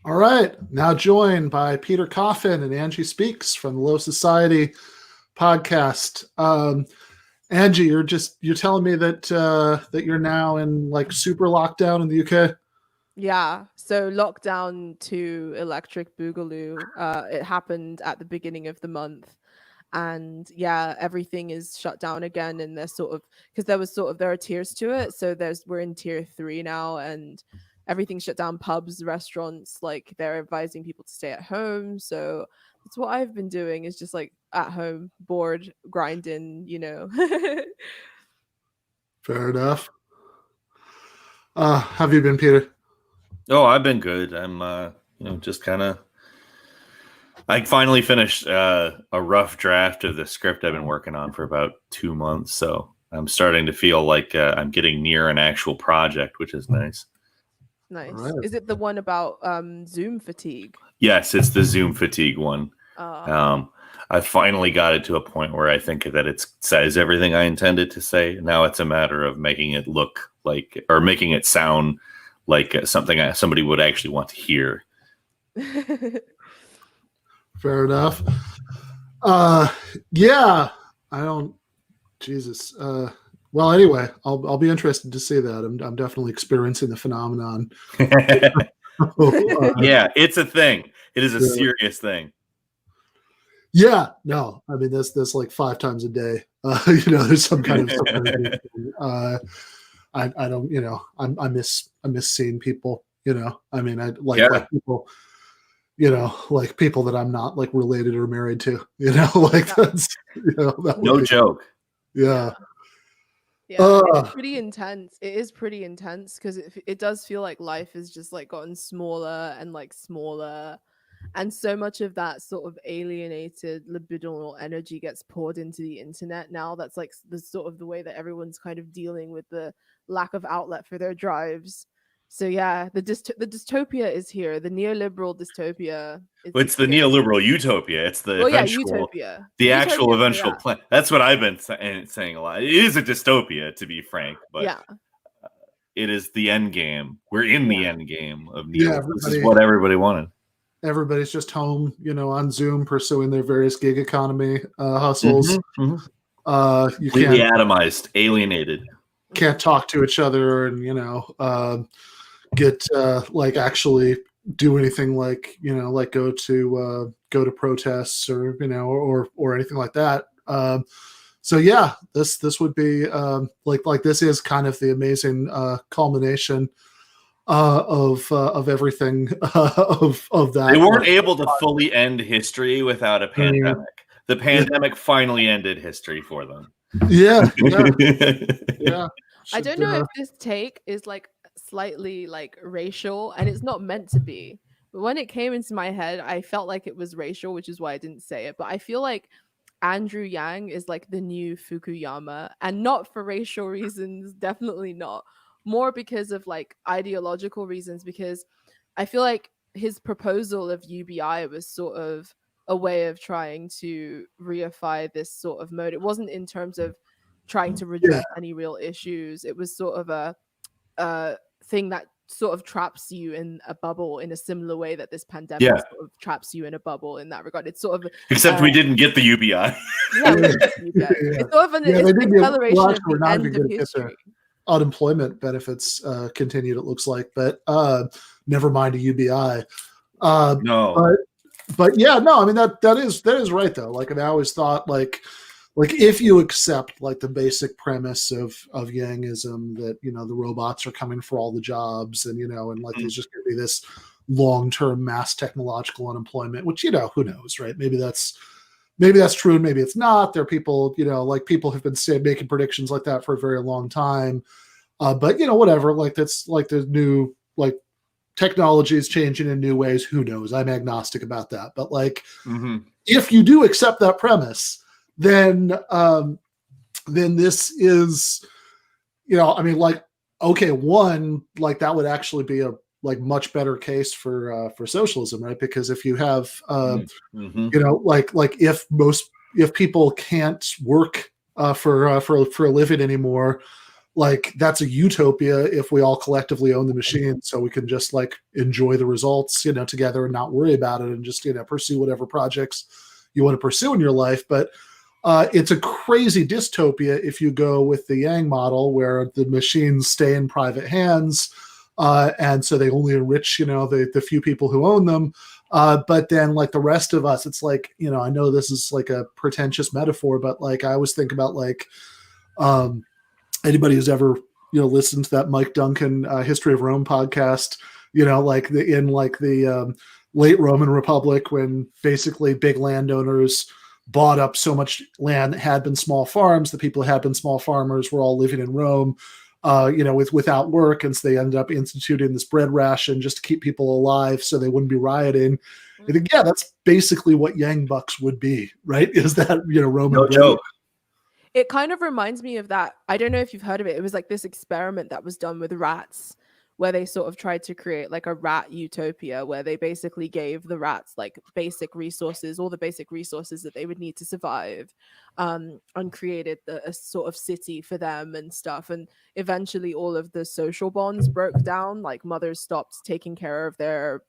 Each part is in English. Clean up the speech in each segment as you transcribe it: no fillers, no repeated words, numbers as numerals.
All right, now joined by Peter Coffin and Angie Speaks from the Low Society podcast. Angie, you're telling me that that you're now in like super lockdown in the UK. Yeah, so lockdown to Electric Boogaloo, it happened at the beginning of the month. And yeah, everything is shut down again, and there's sort of because there are tiers to it. So we're in tier 3 now, and everything's shut down. Pubs, restaurants, like they're advising people to stay at home. So that's what I've been doing, is just like at home, bored, grinding. Fair enough. Have you been, Peter? Oh, I've been good. I'm just kind of. I finally finished a rough draft of the script I've been working on for about 2 months, so I'm starting to feel like I'm getting near an actual project, which is nice. Nice. Right. Is it the one about Zoom fatigue? Yes, it's the Zoom fatigue one. I finally got it to a point where I think that it says everything I intended to say. Now it's a matter of making it look like, or making it sound like something somebody would actually want to hear. Fair enough. Yeah, I don't. Jesus. Well, anyway, I'll be interested to see that. I'm definitely experiencing the phenomenon. Yeah, it's a thing. It is a serious thing. Yeah, no, I mean that's like 5 times a day. There's some kind of. I don't. I miss seeing people. I mean, I like people. Like people that I'm not like related or married to. Like that's. No joke. Yeah. Yeah, it's pretty intense. It is pretty intense because it does feel like life has just like gotten smaller and like smaller, and so much of that sort of alienated libidinal energy gets poured into the internet now. That's like the sort of the way that everyone's kind of dealing with the lack of outlet for their drives. So yeah, the dystopia is here. The neoliberal dystopia. It's the neoliberal utopia. It's the utopia. The actual eventual plan. That's what I've been saying a lot. It is a dystopia, to be frank, but it is the end game. We're in the end game of neoliberalism. This is what everybody wanted. Everybody's just home, on Zoom, pursuing their various gig economy hustles. You completely atomized, alienated. Can't talk to each other, and get like actually do anything like like go to protests or or anything like that. So yeah, this would be like this is kind of the amazing culmination of everything of that. They weren't able to fully end history without a pandemic. The pandemic finally ended history for them. Yeah. I don't know if this take is like slightly like racial, and it's not meant to be. But when it came into my head, I felt like it was racial, which is why I didn't say it. But I feel like Andrew Yang is like the new Fukuyama, and not for racial reasons, definitely not. More because of like ideological reasons, because I feel like his proposal of UBI was sort of a way of trying to reify this sort of mode. It wasn't in terms of trying to redress any real issues. It was sort of a thing that sort of traps you in a bubble in a similar way that this pandemic sort of traps you in a bubble in that regard. It's sort of except we didn't get the UBI. It's sort of an acceleration of the end of history. Unemployment benefits continued, it looks like, but never mind a UBI. No. But yeah, no, I mean that is right though. Like, and I always thought like if you accept like the basic premise of Yangism that the robots are coming for all the jobs, and and like there's just going to be this long-term mass technological unemployment, which who knows, right? Maybe that's true and maybe it's not. There are people like people have been making predictions like that for a very long time, but whatever. Like that's like the new like technology is changing in new ways. Who knows? I'm agnostic about that. But like if you do accept that premise, then this is, I mean, like, okay, one, like that would actually be a like much better case for socialism, right? Because if you have, like if people can't work for a living anymore, like that's a utopia if we all collectively own the machine, so we can just like enjoy the results, together and not worry about it and just, pursue whatever projects you want to pursue in your life. But it's a crazy dystopia if you go with the Yang model, where the machines stay in private hands, and so they only enrich, the few people who own them. But then, like the rest of us, it's like, I know this is like a pretentious metaphor, but like I always think about like anybody who's ever listened to that Mike Duncan History of Rome podcast, like the late Roman Republic, when basically big landowners bought up so much land that had been small farms. The people who had been small farmers were all living in Rome, without work, and so they ended up instituting this bread ration just to keep people alive, so they wouldn't be rioting. I think, yeah, that's basically what Yang Bucks would be, right? Is that Roman No bread? joke. It kind of reminds me of that. I don't know if you've heard of it. It was like this experiment that was done with rats, where they sort of tried to create like a rat utopia, where they basically gave the rats like basic resources, all the basic resources that they would need to survive, and created a sort of city for them and stuff. And eventually all of the social bonds broke down. Like mothers stopped taking care of their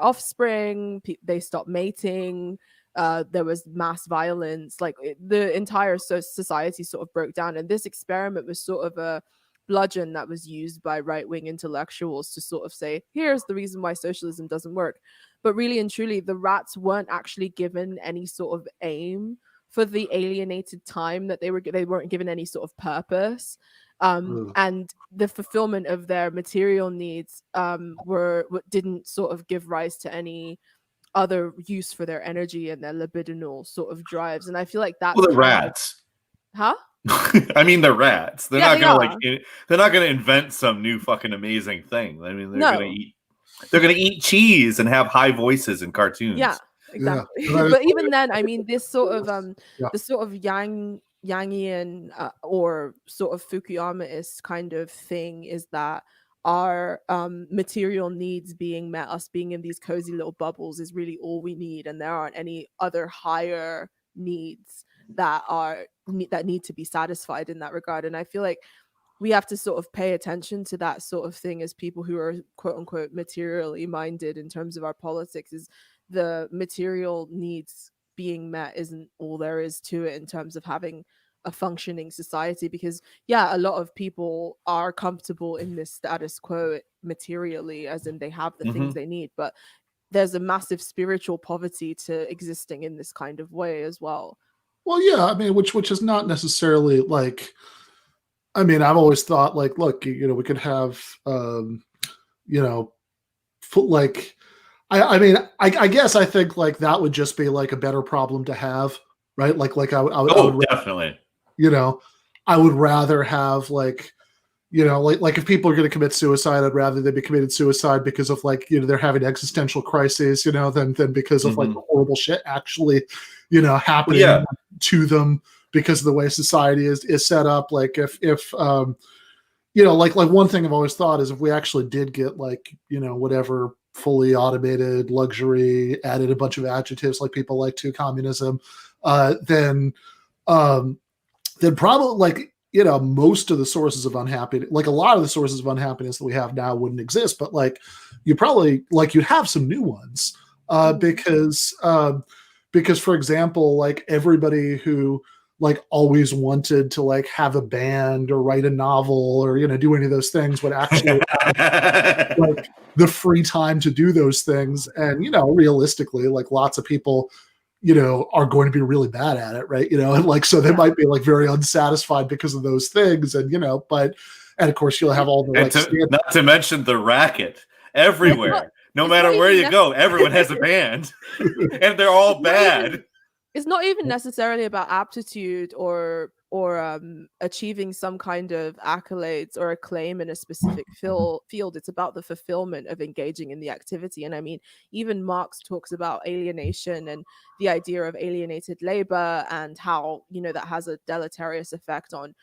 offspring. They stopped mating. There was mass violence. Like the entire society sort of broke down. And this experiment was sort of a bludgeon that was used by right-wing intellectuals to sort of say, here's the reason why socialism doesn't work. But really and truly, the rats weren't actually given any sort of aim for the alienated time that they weren't given any sort of purpose. And the fulfillment of their material needs didn't sort of give rise to any other use for their energy and their libidinal sort of drives. And I feel like that's the rats. Huh? I mean, the rats. They're Yeah, not they're not gonna invent some new fucking amazing thing. I mean, they're gonna eat cheese and have high voices in cartoons. Yeah, exactly. Yeah. But even then, I mean, this sort of the sort of Yangian or sort of Fukuyama-ist kind of thing is that our material needs being met, us being in these cozy little bubbles, is really all we need, and there aren't any other higher needs that need to be satisfied in that regard. And I feel like we have to sort of pay attention to that sort of thing as people who are quote unquote materially minded in terms of our politics. Is the material needs being met isn't all there is to it in terms of having a functioning society, because a lot of people are comfortable in this status quo materially, as in they have the things they need, but there's a massive spiritual poverty to existing in this kind of way as well. Well, yeah, I mean, which is not necessarily like, I mean, I've always thought like, look, we could have, like, I mean, I guess I think like that would just be like a better problem to have, right? Like I would definitely. I would rather have like, like if people are going to commit suicide, I'd rather they be committed suicide because of like, they're having existential crises, than because of like the horrible shit actually, happening to them because of the way society is set up. Like if like one thing I've always thought is if we actually did get like, whatever fully automated luxury, added a bunch of adjectives like people like to communism, then probably like, most of the sources of unhappiness, like a lot of the sources of unhappiness that we have now wouldn't exist, but like you probably like you'd have some new ones because for example, like everybody who like always wanted to like have a band or write a novel or do any of those things would actually have like the free time to do those things. And realistically, like lots of people are going to be really bad at it, right? And like, so they might be like very unsatisfied because of those things. And, and of course you'll have all the, like, not to mention the racket everywhere. No matter where you go, everyone has a band and they're all bad. It's not even necessarily about aptitude or achieving some kind of accolades or acclaim in a specific field. It's about the fulfillment of engaging in the activity. And I mean, even Marx talks about alienation and the idea of alienated labor and how, that has a deleterious effect on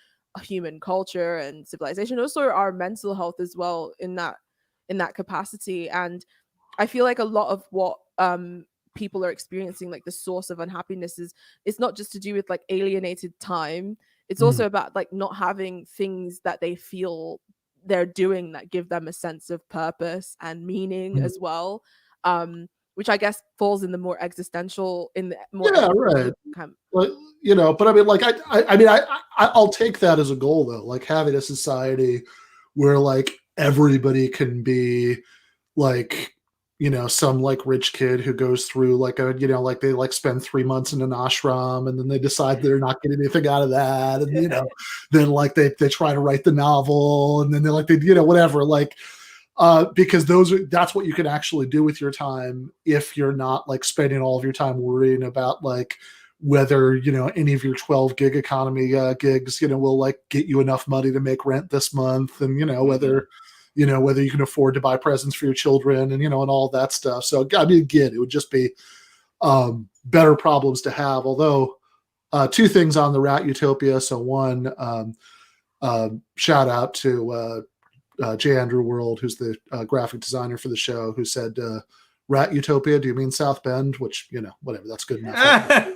human culture and civilization, also our mental health as well in that capacity. And I feel like a lot of what people are experiencing, like the source of unhappiness, is it's not just to do with like alienated time. it's also about like not having things that they feel they're doing that give them a sense of purpose and meaning as well, which I guess falls in the more existential, in the more right. kind of, But you know, but I mean, like I mean, I'll take that as a goal though, like having a society where like everybody can be like, you know, some like rich kid who goes through like a, you know, like they like spend 3 months in an ashram and then they decide they're not getting anything out of that, and you know, then like they try to write the novel, and then they're like they, you know, whatever, like because that's what you can actually do with your time if you're not like spending all of your time worrying about like whether, you know, any of your 12 gig economy gigs, you know, will like get you enough money to make rent this month, and you know whether you know whether you can afford to buy presents for your children, and you know, and all that stuff. So I mean, again, it would just be better problems to have. Although two things on the Rat Utopia. So one, shout out to J. Andrew World, who's the graphic designer for the show, who said, Rat Utopia, do you mean South Bend? Which, you know, whatever, that's good enough.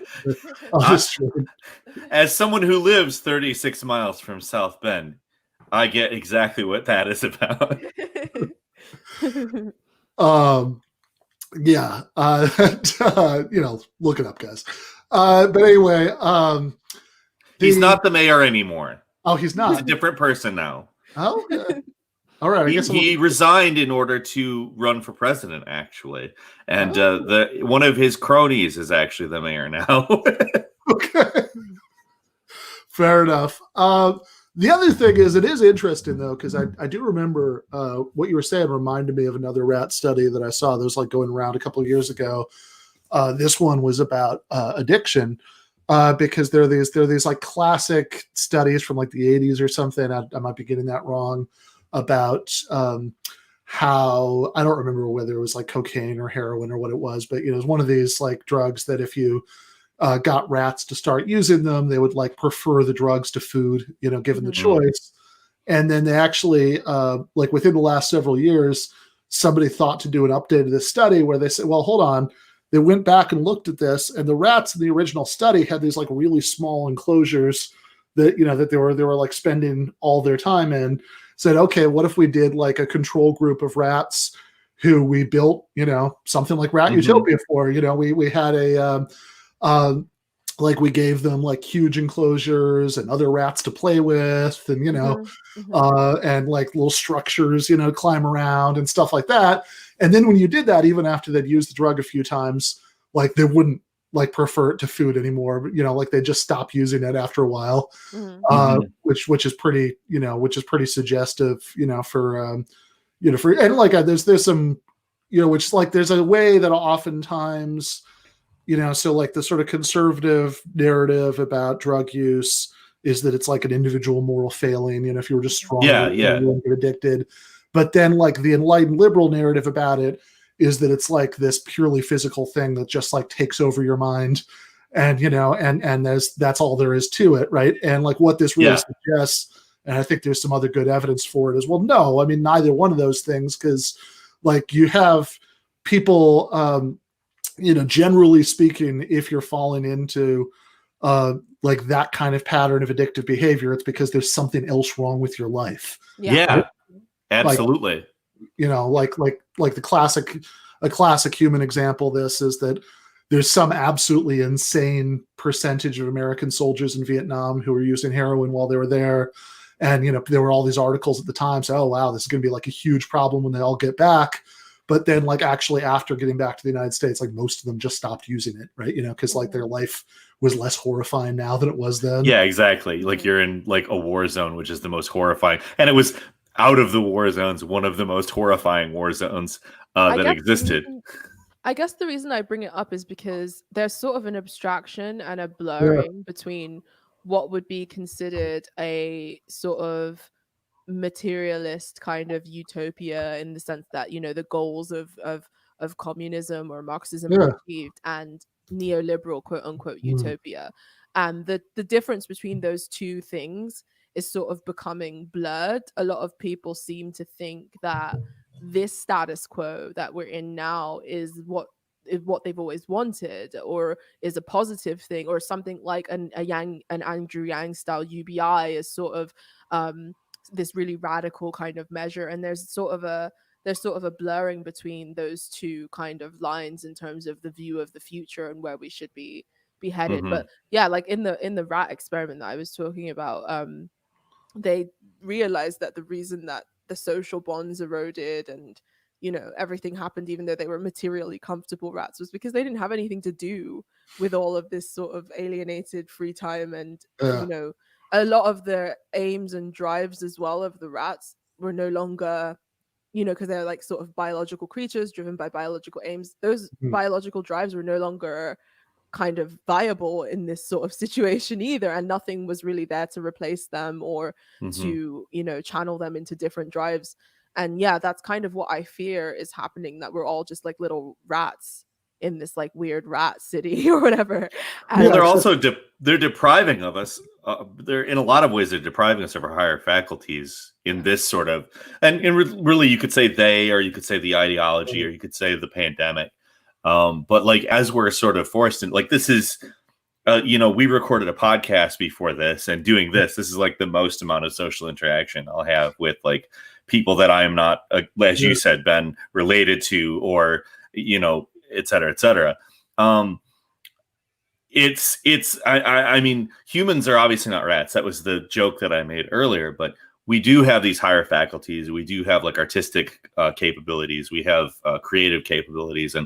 As someone who lives 36 miles from South Bend, I get exactly what that is about. Yeah. You know, look it up, guys. But anyway, he's not the mayor anymore. Oh, he's not. He's a different person now. Oh, yeah. All right. I guess he resigned in order to run for president, actually, and one of his cronies is actually the mayor now. Okay, fair enough. The other thing is, it is interesting though, because I do remember what you were saying reminded me of another rat study that I saw that was like going around a couple of years ago. This one was about addiction. Because there are these like classic studies from like the 80s or something. I might be getting that wrong, about how, I don't remember whether it was like cocaine or heroin or what it was, but you know, it was one of these like drugs that if you got rats to start using them, they would like prefer the drugs to food, you know, given the choice. And then they actually, like within the last several years, somebody thought to do an update of this study where they said, well, hold on. They went back and looked at this, and the rats in the original study had these like really small enclosures that, you know, that they were like spending all their time in. Said, okay, what if we did like a control group of rats who we built, you know, something like Rat Utopia for? You know, we had a like we gave them like huge enclosures and other rats to play with, and you know, and like little structures, you know, climb around and stuff like that. And then when you did that, even after they'd used the drug a few times, like they wouldn't like prefer it to food anymore, but, you know, like they just stop using it after a while, which is pretty, you know, which is pretty suggestive, you know, for, you know, for, and like there's some, you know, which like there's a way that oftentimes, you know, so like the sort of conservative narrative about drug use is that it's like an individual moral failing, you know, if you were just strong, you wouldn't get addicted. But then like the enlightened liberal narrative about it is that it's like this purely physical thing that just like takes over your mind, and you know, and that's all there is to it, right? And like what this really suggests, and I think there's some other good evidence for it as well. No, I mean neither one of those things, because like you have people, you know, generally speaking, if you're falling into like that kind of pattern of addictive behavior, it's because there's something else wrong with your life. Right? Absolutely. Like, you know, like a classic human example of this is that there's some absolutely insane percentage of American soldiers in Vietnam who were using heroin while they were there. And, you know, there were all these articles at the time saying, oh, wow, this is going to be like a huge problem when they all get back. But then like actually after getting back to the United States, like most of them just stopped using it, right? You know, because like their life was less horrifying now than it was then. Yeah, exactly. Like you're in like a war zone, which is the most horrifying. And it was out of the war zones, one of the most horrifying war zones that existed. I guess the reason I bring it up is because there's sort of an abstraction and a blurring between what would be considered a sort of materialist kind of utopia, in the sense that, you know, the goals of communism or Marxism are achieved, and neoliberal quote unquote utopia. And the difference between those two things is sort of becoming blurred. A lot of people seem to think that this status quo that we're in now is what they've always wanted, or is a positive thing, or something like an Andrew Yang style UBI is sort of this really radical kind of measure, and there's sort of a blurring between those two kind of lines in terms of the view of the future and where we should be headed. But yeah, like in the rat experiment that I was talking about, they realized that the reason that the social bonds eroded and everything happened, even though they were materially comfortable rats, was because they didn't have anything to do with all of this sort of alienated free time. And a lot of the aims and drives as well of the rats were no longer, because they're like sort of biological creatures driven by biological aims. Those biological drives were no longer kind of viable in this sort of situation either, and nothing was really there to replace them or to channel them into different drives. And yeah, that's kind of what I fear is happening, that we're all just like little rats in this like weird rat city or whatever. And well, they're also they're depriving of us. They're in a lot of ways they're depriving us of our higher faculties in this sort of, and really you could say they, or you could say the ideology, or you could say the pandemic. But like as we're sort of forced in, like this is, we recorded a podcast before this, and doing this is like the most amount of social interaction I'll have with like people that I am not, as you said, Ben, related to, or et cetera, et cetera. I mean, humans are obviously not rats. That was the joke that I made earlier, but we do have these higher faculties. We do have like artistic capabilities. We have creative capabilities.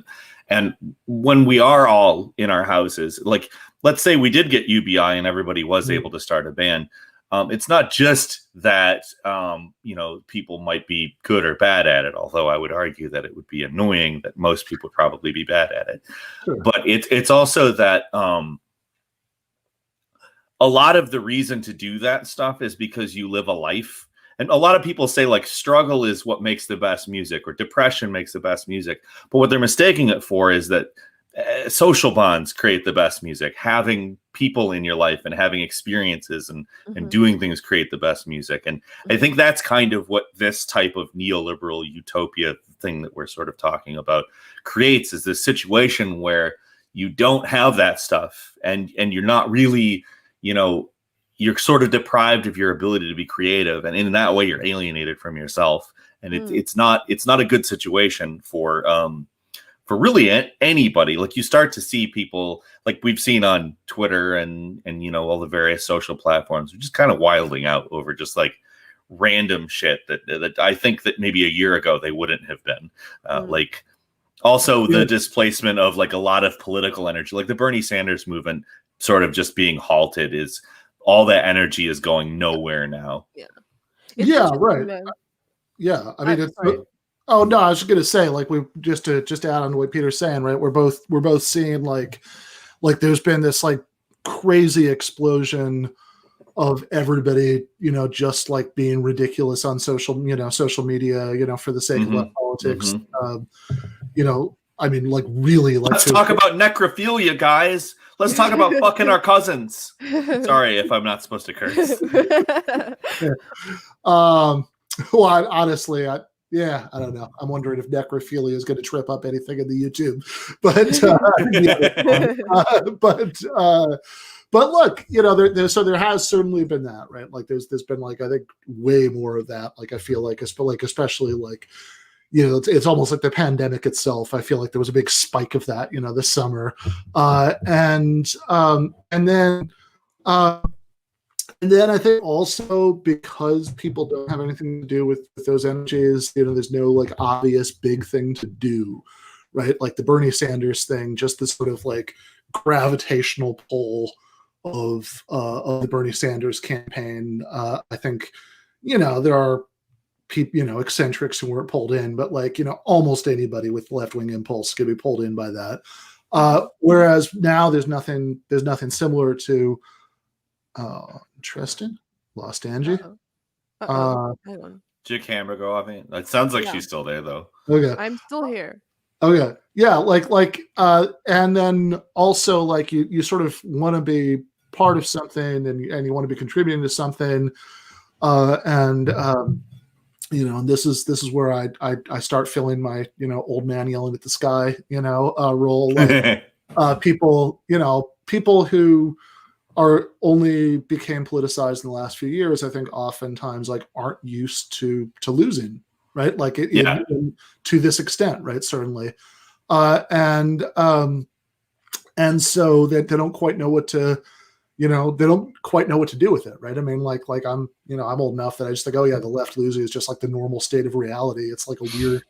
And when we are all in our houses, like, let's say we did get UBI and everybody was able to start a band. It's not just that, people might be good or bad at it, although I would argue that it would be annoying that most people would probably be bad at it. Sure. But it's also that a lot of the reason to do that stuff is because you live a life. And a lot of people say like struggle is what makes the best music, or depression makes the best music. But what they're mistaking it for is that social bonds create the best music. Having people in your life and having experiences and doing things create the best music. And I think that's kind of what this type of neoliberal utopia thing that we're sort of talking about creates, is this situation where you don't have that stuff, and you're not really, you're sort of deprived of your ability to be creative, and in that way you're alienated from yourself. And it's not a good situation for really anybody. Like, you start to see people like we've seen on Twitter and all the various social platforms, just kind of wilding out over just like random shit that I think that maybe a year ago they wouldn't have been. Like, also the displacement of like a lot of political energy, like the Bernie Sanders movement sort of just being halted, is all that energy is going nowhere now. Yeah, right. Yeah, I mean, oh no, I was just gonna say, like, we just add on to what Peter's saying, right? We're both seeing like there's been this like crazy explosion of everybody, just like being ridiculous on social media, for the sake of like politics. I mean, like, really, like, let's talk about necrophilia, guys. Let's talk about fucking our cousins. Sorry if I'm not supposed to curse. Well, honestly, I don't know. I'm wondering if necrophilia is going to trip up anything in the YouTube, but look, there has certainly been that, right? Like, there's been like, I think, way more of that. Like, I feel like, especially like, it's almost like the pandemic itself. I feel like there was a big spike of that, this summer, and then I think also because people don't have anything to do with those energies, there's no like obvious big thing to do, right? Like the Bernie Sanders thing, just this sort of like gravitational pull of the Bernie Sanders campaign. I think, there are people, eccentrics who weren't pulled in, but like, almost anybody with left-wing impulse could be pulled in by that. Whereas now there's nothing similar to, Tristan lost Angie. Hang on. Did your camera go off? It sounds like she's still there though. Okay, I'm still here. Okay, yeah, and then also like you sort of want to be part of something, and you want to be contributing to something, and and this is where I start filling my, old man yelling at the sky, role. Like people, people who are only became politicized in the last few years, I think oftentimes like aren't used to losing, right? Like to this extent, right? Certainly. And so that they don't quite know what to, they don't quite know what to do with it, right? I mean, like I'm old enough that I just think, oh yeah, the left losing is just like the normal state of reality. It's like a weird,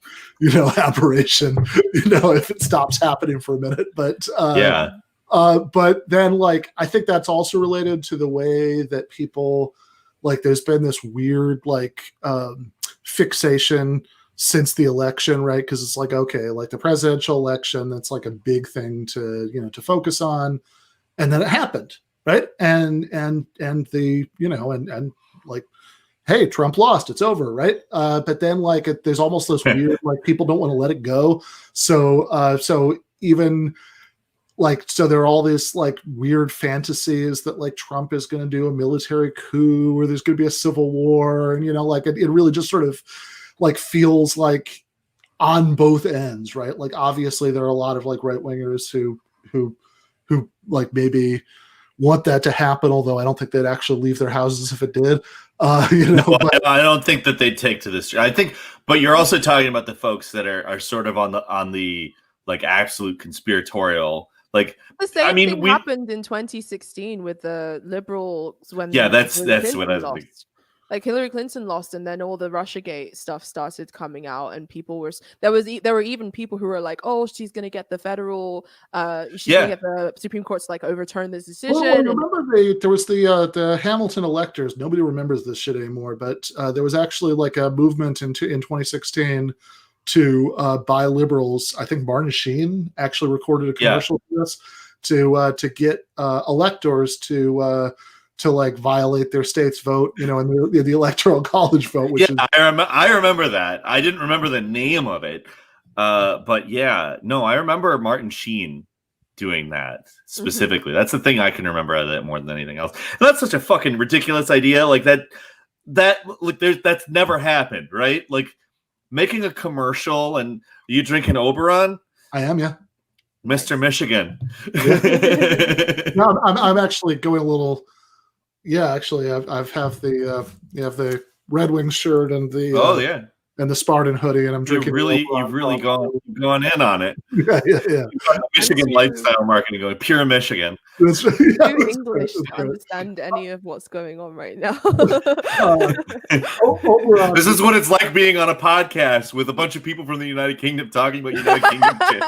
aberration, if it stops happening for a minute. But but then like I think that's also related to the way that people like there's been this weird like fixation since the election, right? Because it's like, okay, like the presidential election, that's like a big thing to to focus on, and then it happened. Right. And the, and like, hey, Trump lost, it's over. Right. But then like, there's almost this weird, like people don't want to let it go. So even like, so there are all these like weird fantasies that like Trump is going to do a military coup or there's going to be a civil war. And, like it really just sort of like feels like on both ends. Right. Like, obviously there are a lot of like right wingers who like maybe want that to happen, although I don't think they'd actually leave their houses if it did. But I don't think that they'd take to this. I think, but you're also talking about the folks that are sort of on the like absolute conspiratorial. Like the same thing happened in 2016 with the liberals when that's what I was. Like Hillary Clinton lost, and then all the Russiagate stuff started coming out, and people were there were even people who were like, "Oh, she's going to get the federal, she's going to get the Supreme Court to like overturn this decision." Well, remember there was the Hamilton electors. Nobody remembers this shit anymore, but there was actually like a movement in 2016 to buy liberals. I think Martin Sheen actually recorded a commercial for this to get electors to like violate their state's vote, in the electoral college vote. Which I remember that. I didn't remember the name of it, but I remember Martin Sheen doing that specifically. That's the thing I can remember out of that more than anything else. And that's such a fucking ridiculous idea. Like that's never happened, right? Like making a commercial and you drinking Oberon. I am, yeah. Mr. Michigan. No, I'm actually going a little. Yeah, actually, I've have the Red Wings shirt and the and the Spartan hoodie, and I'm drinking. You've really gone in on it. Yeah. Michigan lifestyle marketing, going pure Michigan. English to understand any of what's going on right now. This is what it's like being on a podcast with a bunch of people from the United Kingdom talking about United Kingdom shit.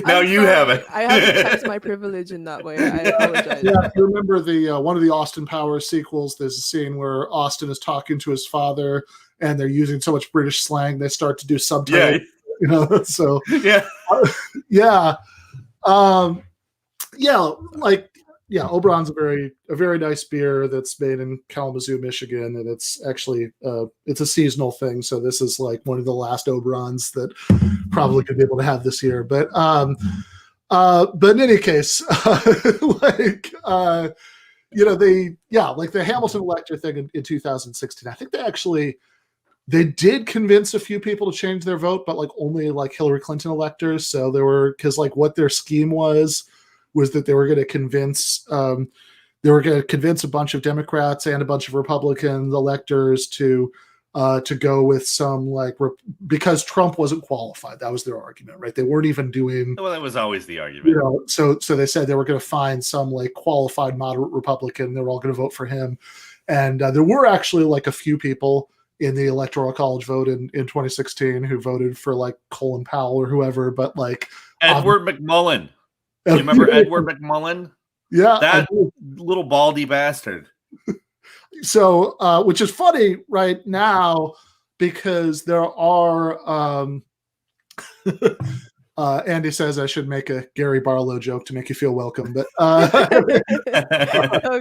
Now you have it. I haven't kept my privilege in that way. I apologize. Yeah, if you remember the one of the Austin Powers sequels, there's a scene where Austin is talking to his father, and they're using so much British slang they start to do subtitles. So Oberon's a very nice beer that's made in Kalamazoo, Michigan, and it's actually it's a seasonal thing. So this is like one of the last Oberons that probably could be able to have this year. But in any case, like the Hamilton elector thing in 2016. I think they did convince a few people to change their vote, but like only like Hillary Clinton electors. So because like what their scheme was that they were going to convince a bunch of Democrats and a bunch of Republican electors to go with some because Trump wasn't qualified. That was their argument, right? They weren't even doing. Well, that was always the argument. So they said they were going to find some like qualified moderate Republican. They were all going to vote for him, and there were actually like a few people in the electoral college vote in 2016 who voted for like Colin Powell or whoever, but like Edward McMullen. Do you remember Edward McMullen? Yeah, that little baldy bastard. So, which is funny right now because there are. Andy says I should make a Gary Barlow joke to make you feel welcome, but oh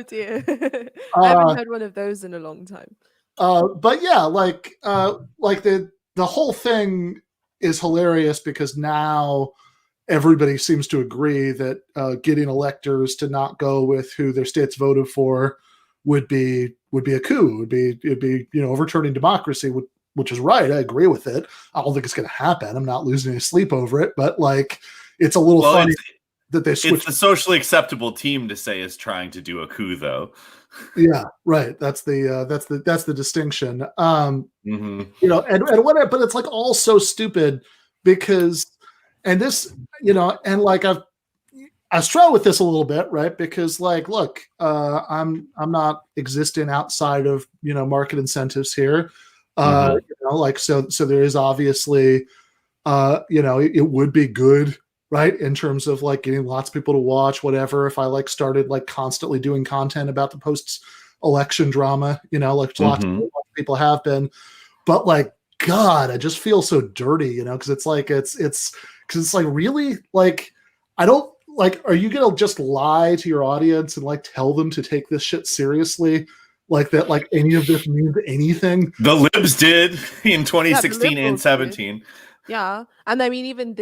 dear, I haven't had one of those in a long time. But yeah, like the whole thing is hilarious because now everybody seems to agree that getting electors to not go with who their states voted for would be a coup. It'd be overturning democracy, which is right. I agree with it. I don't think it's going to happen. I'm not losing any sleep over it, but like, it's a little funny that they switched. It's the socially acceptable team to say is trying to do a coup, though. Yeah, right. That's the distinction. Mm-hmm. You know, and whatever, but it's like all so stupid because, and this, you know, and like I struggle with this a little bit, right? Because like, look, I'm not existing outside of, you know, market incentives here. You know, like, so there is obviously, you know, it would be good, right, in terms of like getting lots of people to watch whatever, if I like started like constantly doing content about the post election drama, you know, like lots of people have been, but like, God, I just feel so dirty, you know, because it's like because it's like, really, like, I don't like, are you gonna just lie to your audience and like tell them to take this shit seriously, like that, like any of this means anything? The libs did in 2016 and 17. Yeah, and I mean, even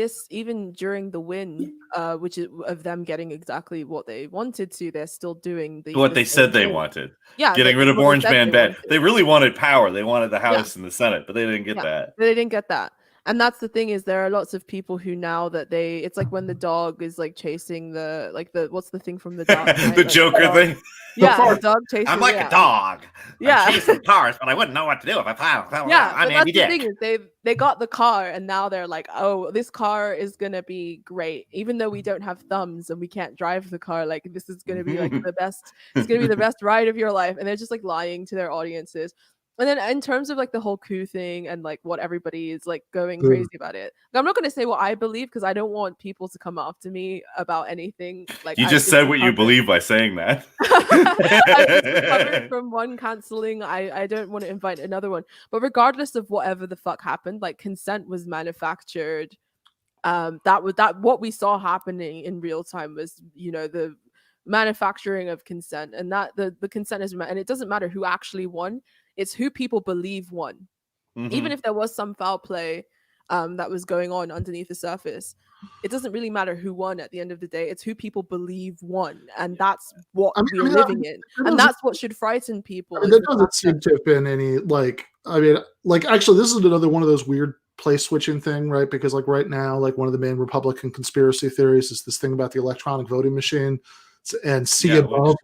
during the win, which is of them getting exactly what they wanted to, they're still doing what they said they wanted. Yeah, getting rid of Orange Man ban. They really wanted power. They wanted the House and the Senate, but they didn't get that. They didn't get that. And that's the thing, is there are lots of people who now that it's like when the dog is like chasing what's the thing from the dog? the like, Joker thing. Yeah, the dog chasing. I'm like a dog. Yeah, I'm chasing cars, but I wouldn't know what to do if I found. Yeah, I'm but Andy that's Dick. the thing, is they got the car and now they're like, oh, this car is gonna be great, even though we don't have thumbs and we can't drive the car. Like, this is gonna be like the best. It's gonna be the best ride of your life, and they're just like lying to their audiences. And then in terms of like the whole coup thing and like what everybody is like going crazy about it, I'm not going to say what I believe because I don't want people to come after me about anything. Like, you just said what you believe by saying that. I've recovered from one canceling. I don't want to invite another one. But regardless of whatever the fuck happened, like, consent was manufactured. What we saw happening in real time was, you know, the manufacturing of consent, and that the consent is, and it doesn't matter who actually won. It's who people believe won. Even if there was some foul play that was going on underneath the surface, it doesn't really matter who won at the end of the day. It's who people believe won, and that's what we're living in, and that's what should frighten people. There doesn't seem to have been any, like, I mean, like, actually, this is another one of those weird place switching thing, right? Because like right now, like one of the main Republican conspiracy theories is this thing about the electronic voting machine, and above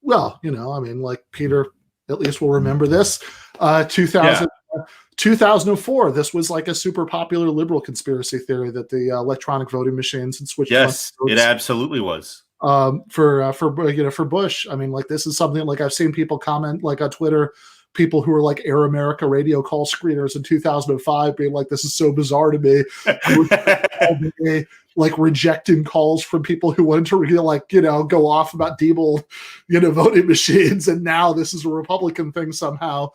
well, you know, I mean, like Peter at least will remember this. 2004, this was like a super popular liberal conspiracy theory that the electronic voting machines and switch. Yes, it absolutely was. For Bush. I mean, like, this is something like I've seen people comment like on Twitter, people who were like Air America radio call screeners in 2005 being like, this is so bizarre to me. Like rejecting calls from people who wanted to like, you know, go off about Diebel, you know, voting machines, and now this is a Republican thing somehow.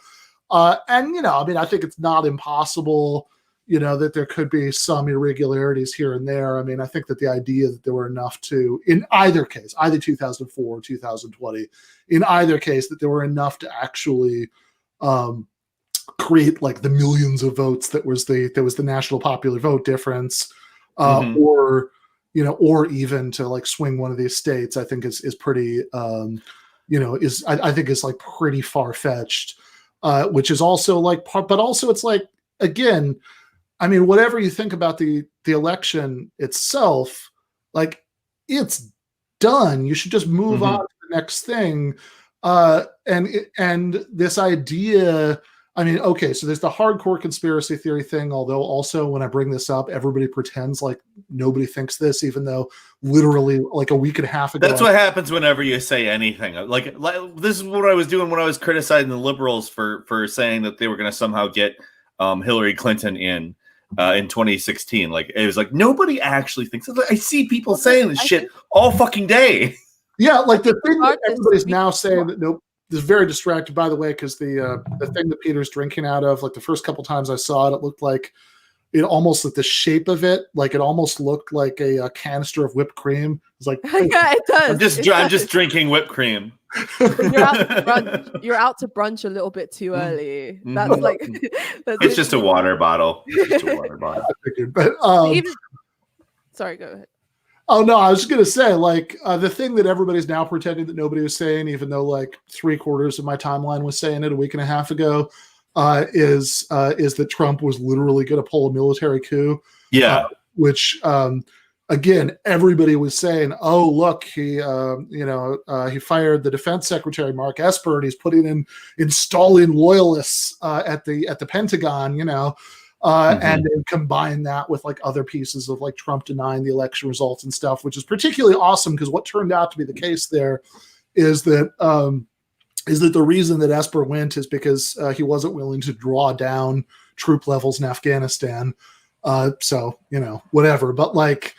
And you know, I mean, I think it's not impossible, you know, that there could be some irregularities here and there. I mean, I think that the idea that there were enough to, in either case, either 2004 or 2020, in either case, that there were enough to actually create like the millions of votes that was the national popular vote difference. Or, you know, or even to like swing one of these states, I think is pretty, you know, I think is like pretty far fetched, which is also like, but also it's like, again, I mean, whatever you think about the election itself, like, it's done. You should just move on to the next thing. And this idea, I mean, okay, so there's the hardcore conspiracy theory thing, although also when I bring this up, everybody pretends like nobody thinks this, even though literally like a week and a half ago. That's what happens whenever you say anything. Like this is what I was doing when I was criticizing the liberals for saying that they were going to somehow get Hillary Clinton in 2016. Like, it was like, nobody actually thinks. I see people saying this shit all fucking day. Yeah, like the thing that everybody's now saying that nope. This is very distracted, by the way, because the thing that Peter's drinking out of, like the first couple times I saw it, it looked like it almost like the shape of it, like it almost looked like a canister of whipped cream. It's like, yeah, it does. I'm just drinking whipped cream. You're out to brunch a little bit too early. That's like it's just a water bottle. It's just a water bottle. But sorry, go ahead. Oh, no, I was just going to say, like, the thing that everybody's now pretending that nobody was saying, even though, like, 3/4 of my timeline was saying it a week and a half ago, is that Trump was literally going to pull a military coup. Yeah. Which again, everybody was saying, "Oh, look, he fired the defense secretary Mark Esper, and he's putting in installing loyalists at the Pentagon," and then combine that with like other pieces of like Trump denying the election results and stuff, which is particularly awesome because what turned out to be the case there is that the reason that Esper went is because he wasn't willing to draw down troop levels in Afghanistan. So whatever, but like,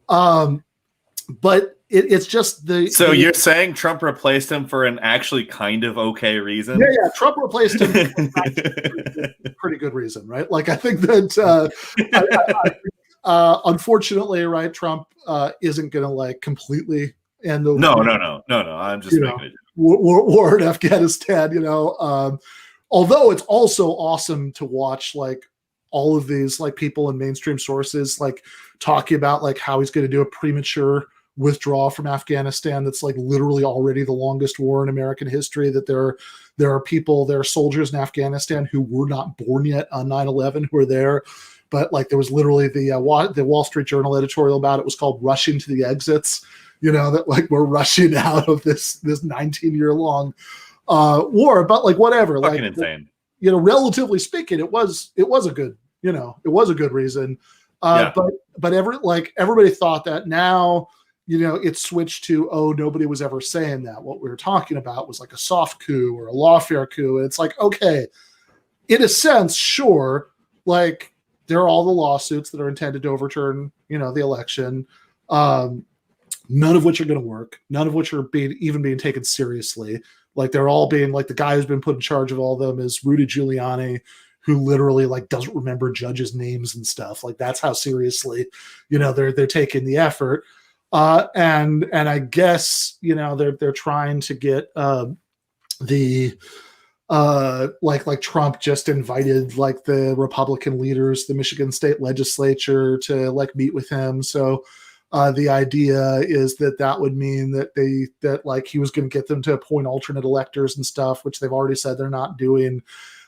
but it's just the. So you're saying Trump replaced him for an actually kind of okay reason? Yeah. Trump replaced him for pretty good reason, right? Like I think that unfortunately, right, Trump isn't going to like completely end the No. I'm just making it. War in Afghanistan, although it's also awesome to watch like all of these like people in mainstream sources like talking about like how he's going to do a premature withdrawal from Afghanistan that's like literally already the longest war in American history, that there are soldiers in Afghanistan who were not born yet on 9/11 who are there. But like there was literally the Wall Street Journal editorial about it was called "Rushing to the Exits," that like we're rushing out of this 19-year long war. But like whatever, fucking like insane. Relatively speaking, it was a good reason. But everybody thought that now, it switched to, oh, nobody was ever saying that. What we were talking about was like a soft coup or a lawfare coup. And it's like, okay, in a sense, sure, like there are all the lawsuits that are intended to overturn, the election, none of which are going to work, none of which are being taken seriously. Like they're all being like the guy who's been put in charge of all of them is Rudy Giuliani, who literally like doesn't remember judges' names and stuff. Like that's how seriously, they're taking the effort. And I guess, they're trying to get like Trump just invited like the Republican leaders, the Michigan state legislature to like meet with him. So the idea is that would mean that like he was going to get them to appoint alternate electors and stuff, which they've already said they're not doing.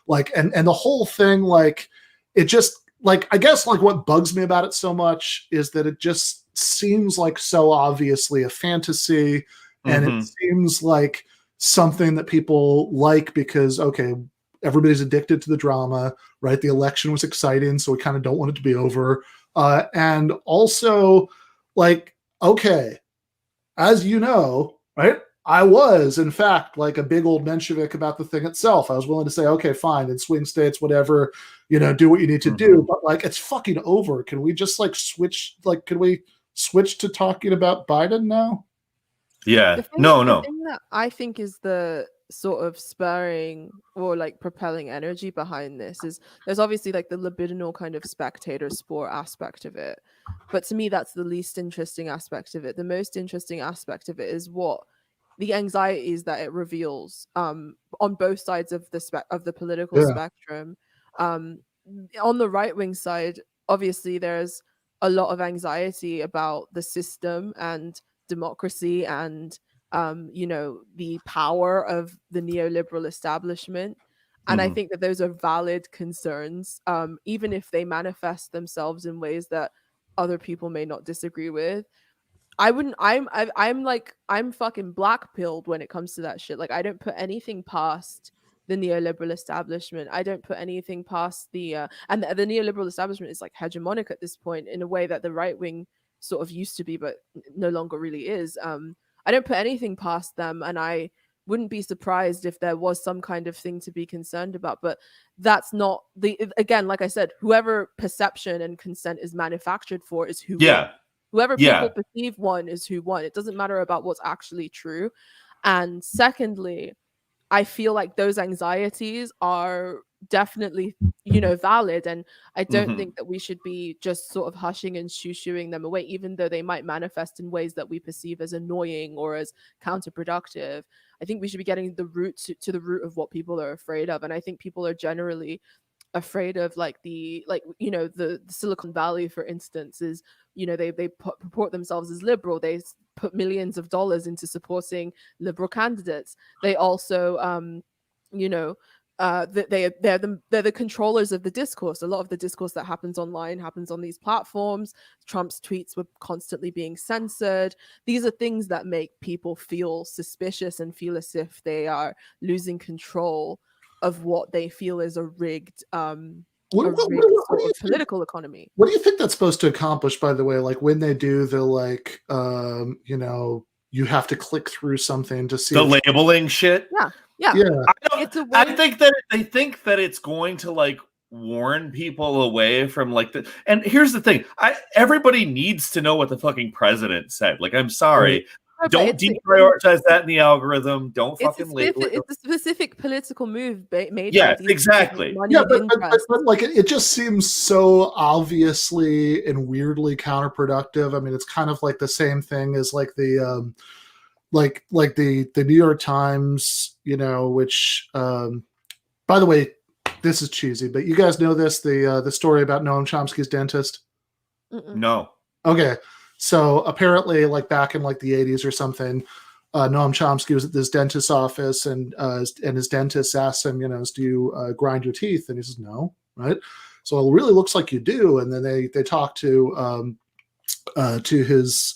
Like, and the whole thing, like, it just like, I guess like what bugs me about it so much is that it just seems like so obviously a fantasy, and it seems like something that people like because, okay, everybody's addicted to the drama, right? The election was exciting, so we kind of don't want it to be over. And also, like, okay, as you know, right? I was, in fact, like a big old Menshevik about the thing itself. I was willing to say, okay, fine, in swing states, whatever, do what you need to do. But like, it's fucking over. Can we just like switch? Like, can we switch to talking about Biden now? Yeah. The thing that I think is the sort of spurring or like propelling energy behind this is there's obviously like the libidinal kind of spectator sport aspect of it. But to me, that's the least interesting aspect of it. The most interesting aspect of it is what the anxieties that it reveals on both sides of the political spectrum. On the right-wing side, obviously there's a lot of anxiety about the system and democracy and the power of the neoliberal establishment. And I think that those are valid concerns, even if they manifest themselves in ways that other people may not disagree with. I'm fucking black-pilled when it comes to that shit. Like, I don't put anything past the neoliberal establishment. I don't put anything past the neoliberal establishment is like hegemonic at this point in a way that the right wing sort of used to be, but no longer really is. I don't put anything past them, and I wouldn't be surprised if there was some kind of thing to be concerned about. But that's not again, like I said, whoever perception and consent is manufactured for is who won. Whoever people perceive won is who won. It doesn't matter about what's actually true. And secondly, I feel like those anxieties are definitely, valid. And I don't think that we should be just sort of hushing and shoo-shooing them away, even though they might manifest in ways that we perceive as annoying or as counterproductive. I think we should be getting to the root of what people are afraid of. And I think people are generally afraid of the Silicon Valley, for instance, is, they purport themselves as liberal. They put millions of dollars into supporting liberal candidates. They also they're the controllers of the discourse. A lot of the discourse that happens online happens on these platforms. Trump's tweets were constantly being censored. These are things that make people feel suspicious and feel as if they are losing control of what they feel is a rigged political economy. What do you think that's supposed to accomplish, by the way? Like when they do the like you have to click through something to see the labeling shit. Yeah. I think that they think that it's going to like warn people away from like the. And here's the thing: everybody needs to know what the fucking president said. Like, I'm sorry, don't deprioritize that in the algorithm. Don't fucking label it. It's a specific political move made. Yeah, exactly. Yeah, but like it just seems so obviously and weirdly counterproductive. I mean, it's kind of like the same thing as like the. Like the New York Times, which, by the way, this is cheesy, but you guys know this, the story about Noam Chomsky's dentist? No. Okay. So apparently like back in like the 80s or something, Noam Chomsky was at this dentist's office and his dentist asked him, do you grind your teeth? And he says, no. Right. So it really looks like you do. And then they talk to his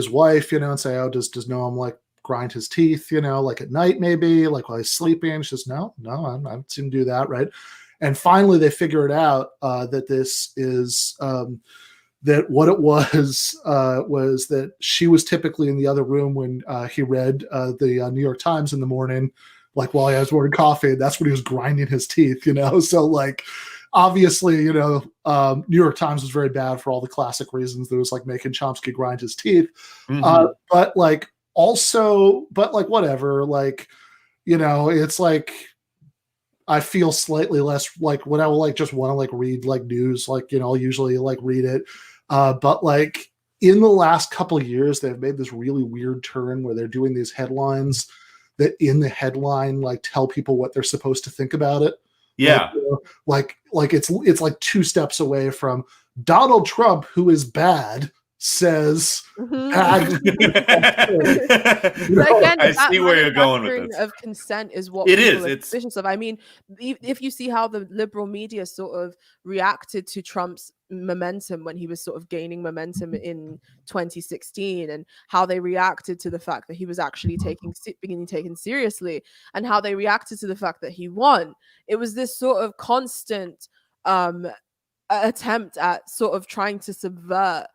wife, and say, oh, does Noam like grind his teeth, like at night, maybe like while he's sleeping? She says, no, I haven't seen him do that. Right. And finally they figure it out that this is that what it was that she was typically in the other room when he read the New York Times in the morning, like while he was ordering coffee. And that's when he was grinding his teeth, So like, obviously, New York Times was very bad for all the classic reasons. There was like making Chomsky grind his teeth. But whatever, like, it's like, I feel slightly less like when I will like just want to like read like news, like, I'll usually like read it. But like in the last couple of years, they've made this really weird turn where they're doing these headlines that in the headline, like tell people what they're supposed to think about it. Yeah. Like it's like two steps away from Donald Trump, who is bad, says bad. Again, I see where you're going with this. Of consent is what it people is. are suspicious of. I mean, if you see how the liberal media sort of reacted to Trump's momentum when he was sort of gaining momentum in 2016, and how they reacted to the fact that he was actually being taken seriously, and how they reacted to the fact that he won, it was this sort of constant attempt at sort of trying to subvert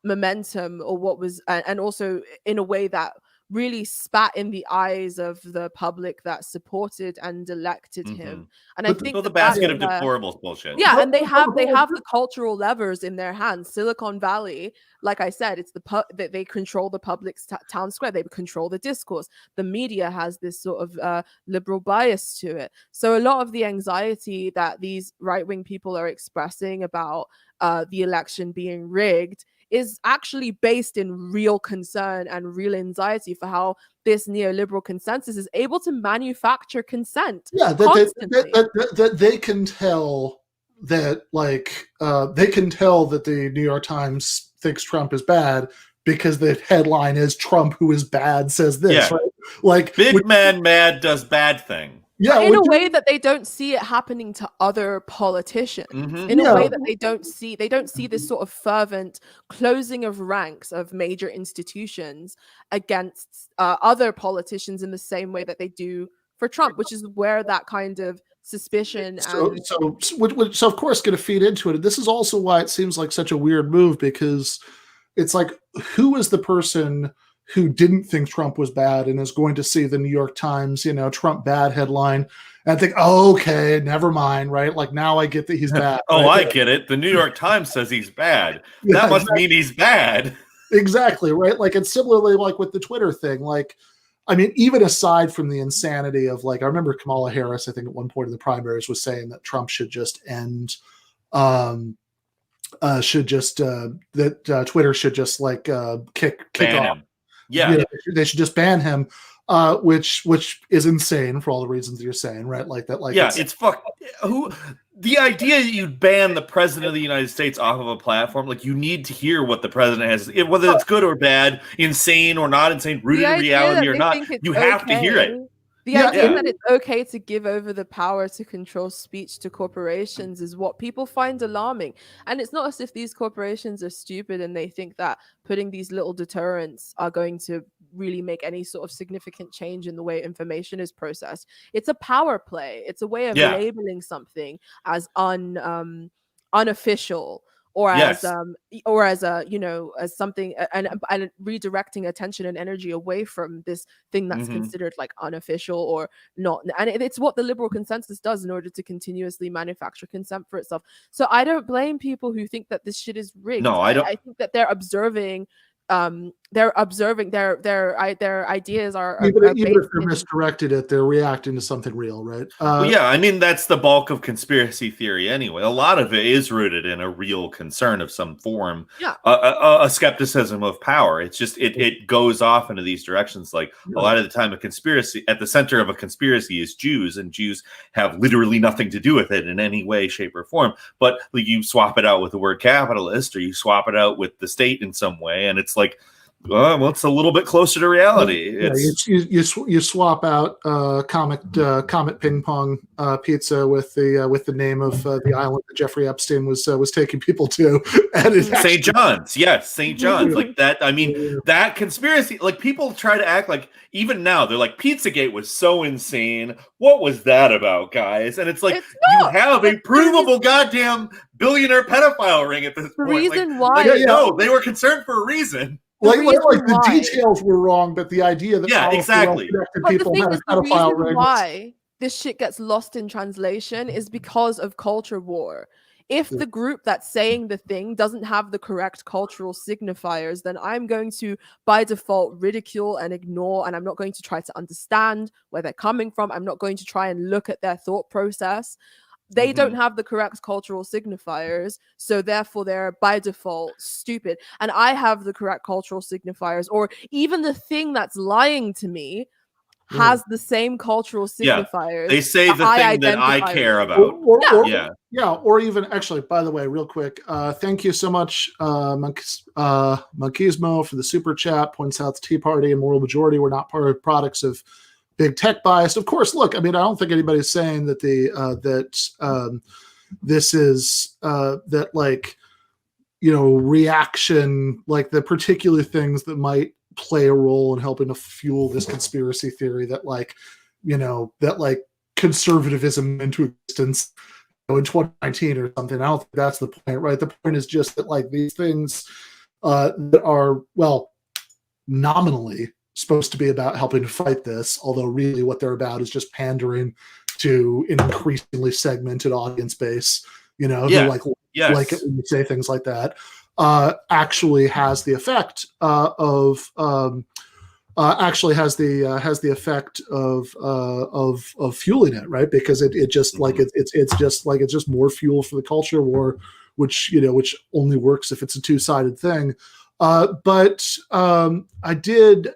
momentum, or what was, and also in a way that really spat in the eyes of the public that supported and elected him. And I think the basket of deplorables bullshit. Yeah, and they have the cultural levers in their hands. Silicon Valley, like I said, it's that they control the public town square. They control the discourse. The media has this sort of liberal bias to it. So a lot of the anxiety that these right-wing people are expressing about the election being rigged is actually based in real concern and real anxiety for how this neoliberal consensus is able to manufacture consent. Yeah, that they can tell that the New York Times thinks Trump is bad because the headline is Trump, who is bad, says this. Yeah. Right? Like big man mad does bad thing. Yeah, in a way that they don't see it happening to other politicians. In a way that they don't see this sort of fervent closing of ranks of major institutions against other politicians in the same way that they do for Trump, which is where that kind of suspicion so of course going to feed into it. This is also why it seems like such a weird move, because it's like, who is the person who didn't think Trump was bad and is going to see the New York Times, Trump bad headline and think, oh, okay, never mind, right? Like, now I get that he's bad. I get it. The New York Times says he's bad. That must mean he's bad. Exactly, right? Like, it's similarly like with the Twitter thing. Like, I mean, even aside from the insanity of, like, I remember Kamala Harris, I think at one point in the primaries, was saying that Trump should just end, Twitter should just, like, kick off. Yeah, they should just ban him, which is insane for all the reasons that you're saying, right? Like that, like it's fuck. Who the idea that you'd ban the president of the United States off of a platform? Like, you need to hear what the president has, whether it's good or bad, insane or not insane, rooted in reality or not. You have to hear it. The Yeah, idea yeah. that it's okay to give over the power to control speech to corporations is what people find alarming. And it's not as if these corporations are stupid and they think that putting these little deterrents are going to really make any sort of significant change in the way information is processed. It's a power play. It's a way of Yeah. labeling something as unofficial, or Yes. as a, you know, as something, and redirecting attention and energy away from this thing that's Mhm. considered like unofficial or not. And it's what the liberal consensus does in order to continuously manufacture consent for itself. So I don't blame people who think that this shit is rigged. No, I don't. I think that they're observing their ideas are Even if based they're in, misdirected it, they're reacting to something real, right? Well, yeah, I mean, that's the bulk of conspiracy theory anyway. A lot of it is rooted in a real concern of some form, yeah. a skepticism of power. It's just, it goes off into these directions. Like a lot of the time, a conspiracy, at the center of a conspiracy is Jews, and Jews have literally nothing to do with it in any way, shape, or form. But like, you swap it out with the word capitalist, or you swap it out with the state in some way, and it's like, well, it's a little bit closer to reality. Yeah, you swap out Comet Ping Pong Pizza with the name of the island that Jeffrey Epstein was taking people to, and it's St. John's, yes, St. John's, like that. I mean, that conspiracy, like people try to act like, even now, they're like, Pizzagate was so insane. What was that about, guys? And it's like, you have a provable goddamn billionaire pedophile ring at this point. Reason why? No, they were concerned for a reason. Like the details were wrong, but the idea that exactly. People had a pedophile ring. Why this shit gets lost in translation is because of culture war. If the group that's saying the thing doesn't have the correct cultural signifiers, then I'm going to, by default, ridicule and ignore, and I'm not going to try to understand where they're coming from. I'm not going to try and look at their thought process. They don't have the correct cultural signifiers, so therefore they're by default stupid. And I have the correct cultural signifiers, or even the thing that's lying to me has the same cultural signifiers. They say the thing that I care about. Or even, actually, by the way, real quick, thank you so much, Monkismo, for the super chat. Points out the Tea Party and moral majority were not part of products of big tech bias. Of course, look, I mean, I don't think anybody's saying that this is that, like, you know, reaction, like the particular things that might play a role in helping to fuel this conspiracy theory that, like, you know, that like conservatism into existence in 2019 or something. I don't think that's the point, right? The point is just that, like, these things that are, well, nominally supposed to be about helping to fight this, although really what they're about is just pandering to an increasingly segmented audience base, you know, who like it when you say things like that, actually has the effect of fueling it, right? Because it just like it's just more fuel for the culture war, which only works if it's a two-sided thing. But I did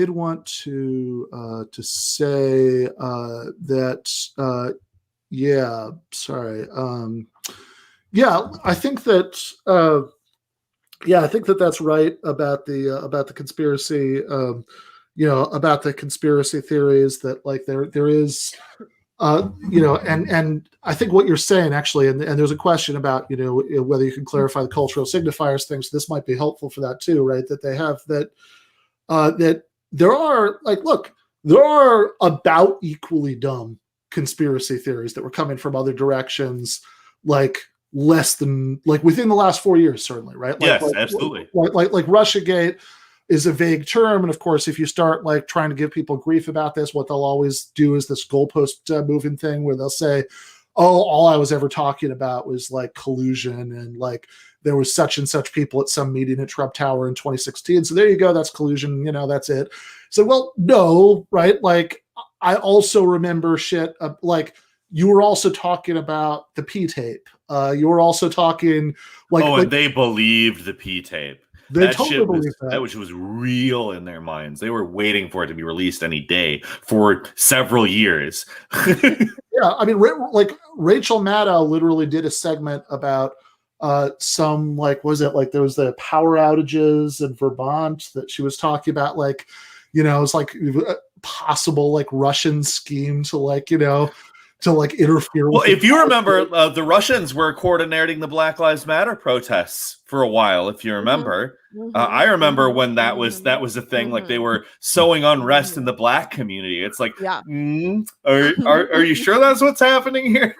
want to say that I think that that's right about the conspiracy, about the conspiracy theories, that like there is. And I think what you're saying, actually, and there's a question about, whether you can clarify the cultural signifiers things. This might be helpful for that too, right? That they have that there are, like, look, there are about equally dumb conspiracy theories that were coming from other directions, like less than, like, within the last 4 years, certainly, right? Yes, absolutely. Like Russiagate is a vague term, and of course, if you start like trying to give people grief about this, what they'll always do is this goalpost moving thing where they'll say, "Oh, all I was ever talking about was like collusion, and like there was such and such people at some meeting at Trump Tower in 2016. So there you go, that's collusion. That's it." So, well, no, right? Like, I also remember shit like you were also talking about the P tape. You were also talking like, and they believed the P tape. They totally believe that which was real in their minds. They were waiting for it to be released any day for several years. Yeah, I mean, like Rachel Maddow literally did a segment about some, like, was it like there was the power outages in Vermont that she was talking about, like, it's like a possible like Russian scheme to like, to like interfere Well, with if you remember, the Russians were coordinating the Black Lives Matter protests for a while. If you remember, I remember when that was a thing. Like they were sowing unrest in the Black community. It's like, Yeah. are you sure that's what's happening here?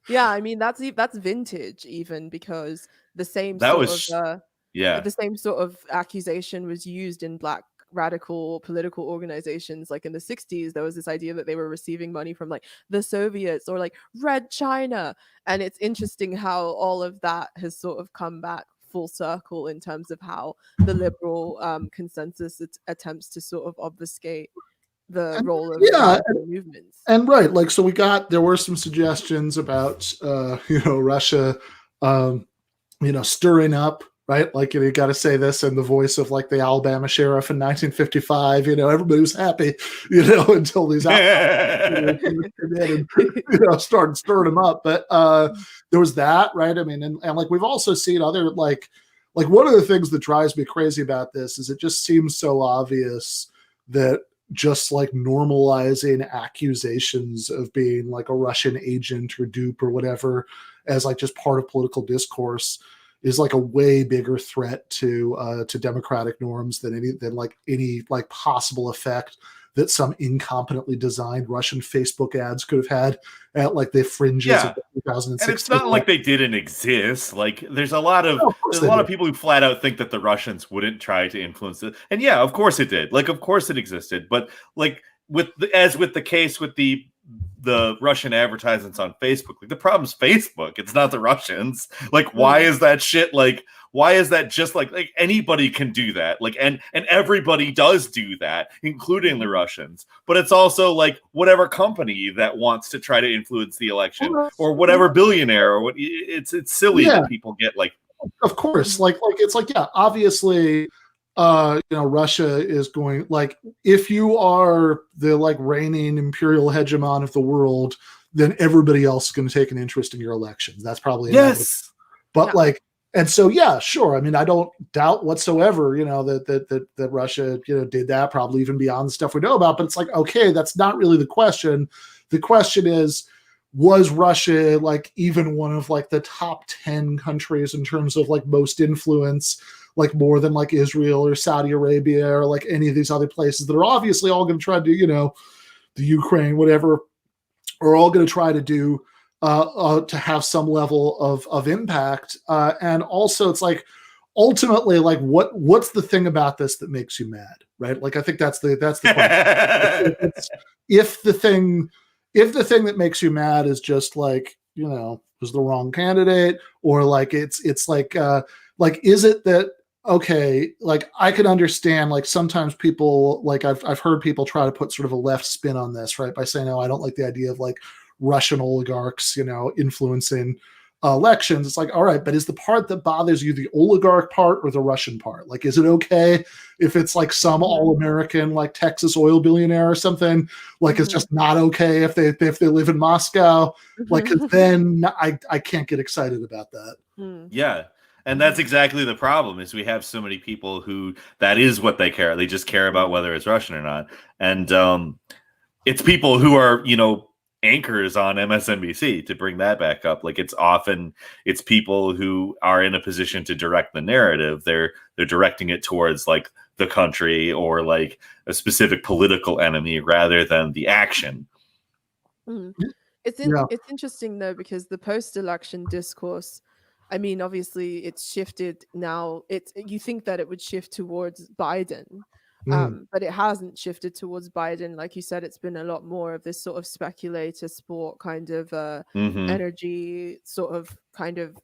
Yeah, I mean that's vintage even, because the same That sort was of yeah. the same sort of accusation was used in Black radical political organizations. Like in the 60s, there was this idea that they were receiving money from like the Soviets or like Red China. And it's interesting how all of that has sort of come back full circle in terms of how the liberal consensus attempts to sort of obfuscate the role of radical movements. And right, like, so there were some suggestions about Russia stirring up, right? Like, you got to say this in the voice of like the Alabama sheriff in 1955. Everybody was happy, until these outlaws started stirring them up. But there was that, right? I mean, and like we've also seen other like one of the things that drives me crazy about this is it just seems so obvious that just like normalizing accusations of being like a Russian agent or dupe or whatever as like just part of political discourse is like a way bigger threat to democratic norms than any possible effect that some incompetently designed Russian Facebook ads could have had at like the fringes of 2016. And it's not like they didn't exist. Like there's a lot of people who flat out think that the Russians wouldn't try to influence it. And yeah, of course it did. Like of course it existed. But like as with the case with the Russian advertisements on Facebook, like the problem's Facebook. It's not the Russians. Like why is that shit like? Why is that just like anybody can do that? Like and everybody does do that, including the Russians. But it's also like whatever company that wants to try to influence the election or whatever billionaire or what. It's silly that people get like. Of course, like it's like obviously. Russia is going like if you are the like reigning imperial hegemon of the world, then everybody else is going to take an interest in your elections. That's probably yes. But like, and so yeah, sure. I mean, I don't doubt whatsoever, that Russia, did that probably even beyond the stuff we know about. But it's like, okay, that's not really the question. The question is, was Russia like even one of like the top 10 countries in terms of like most influence? Like more than like Israel or Saudi Arabia or like any of these other places that are obviously all going to try to do, the Ukraine, whatever, are all going to try to do to have some level of impact. And also it's like, ultimately, like what's the thing about this that makes you mad, right? Like, I think that's the question. if the thing that makes you mad is just like, was the wrong candidate, or like, it's like is it that, okay, like I can understand like sometimes people like I've heard people try to put sort of a left spin on this, right? By saying, oh, I don't like the idea of like Russian oligarchs, influencing elections. It's like, all right, but is the part that bothers you the oligarch part or the Russian part? Like, is it okay if it's like some all-American like Texas oil billionaire or something? Like, it's just not okay if they live in Moscow. Like, 'cause then I can't get excited about that. Yeah. And that's exactly the problem is we have so many people who that is what they care. They just care about whether it's Russian or not. And it's people who are, anchors on MSNBC, to bring that back up. Like it's people who are in a position to direct the narrative. They're directing it towards like the country or like a specific political enemy rather than the action. It's interesting though, because the post-election discourse, I mean, obviously it's shifted now. You think that it would shift towards Biden, but it hasn't shifted towards Biden. Like you said, it's been a lot more of this sort of speculator sport kind of energy, sort of kind of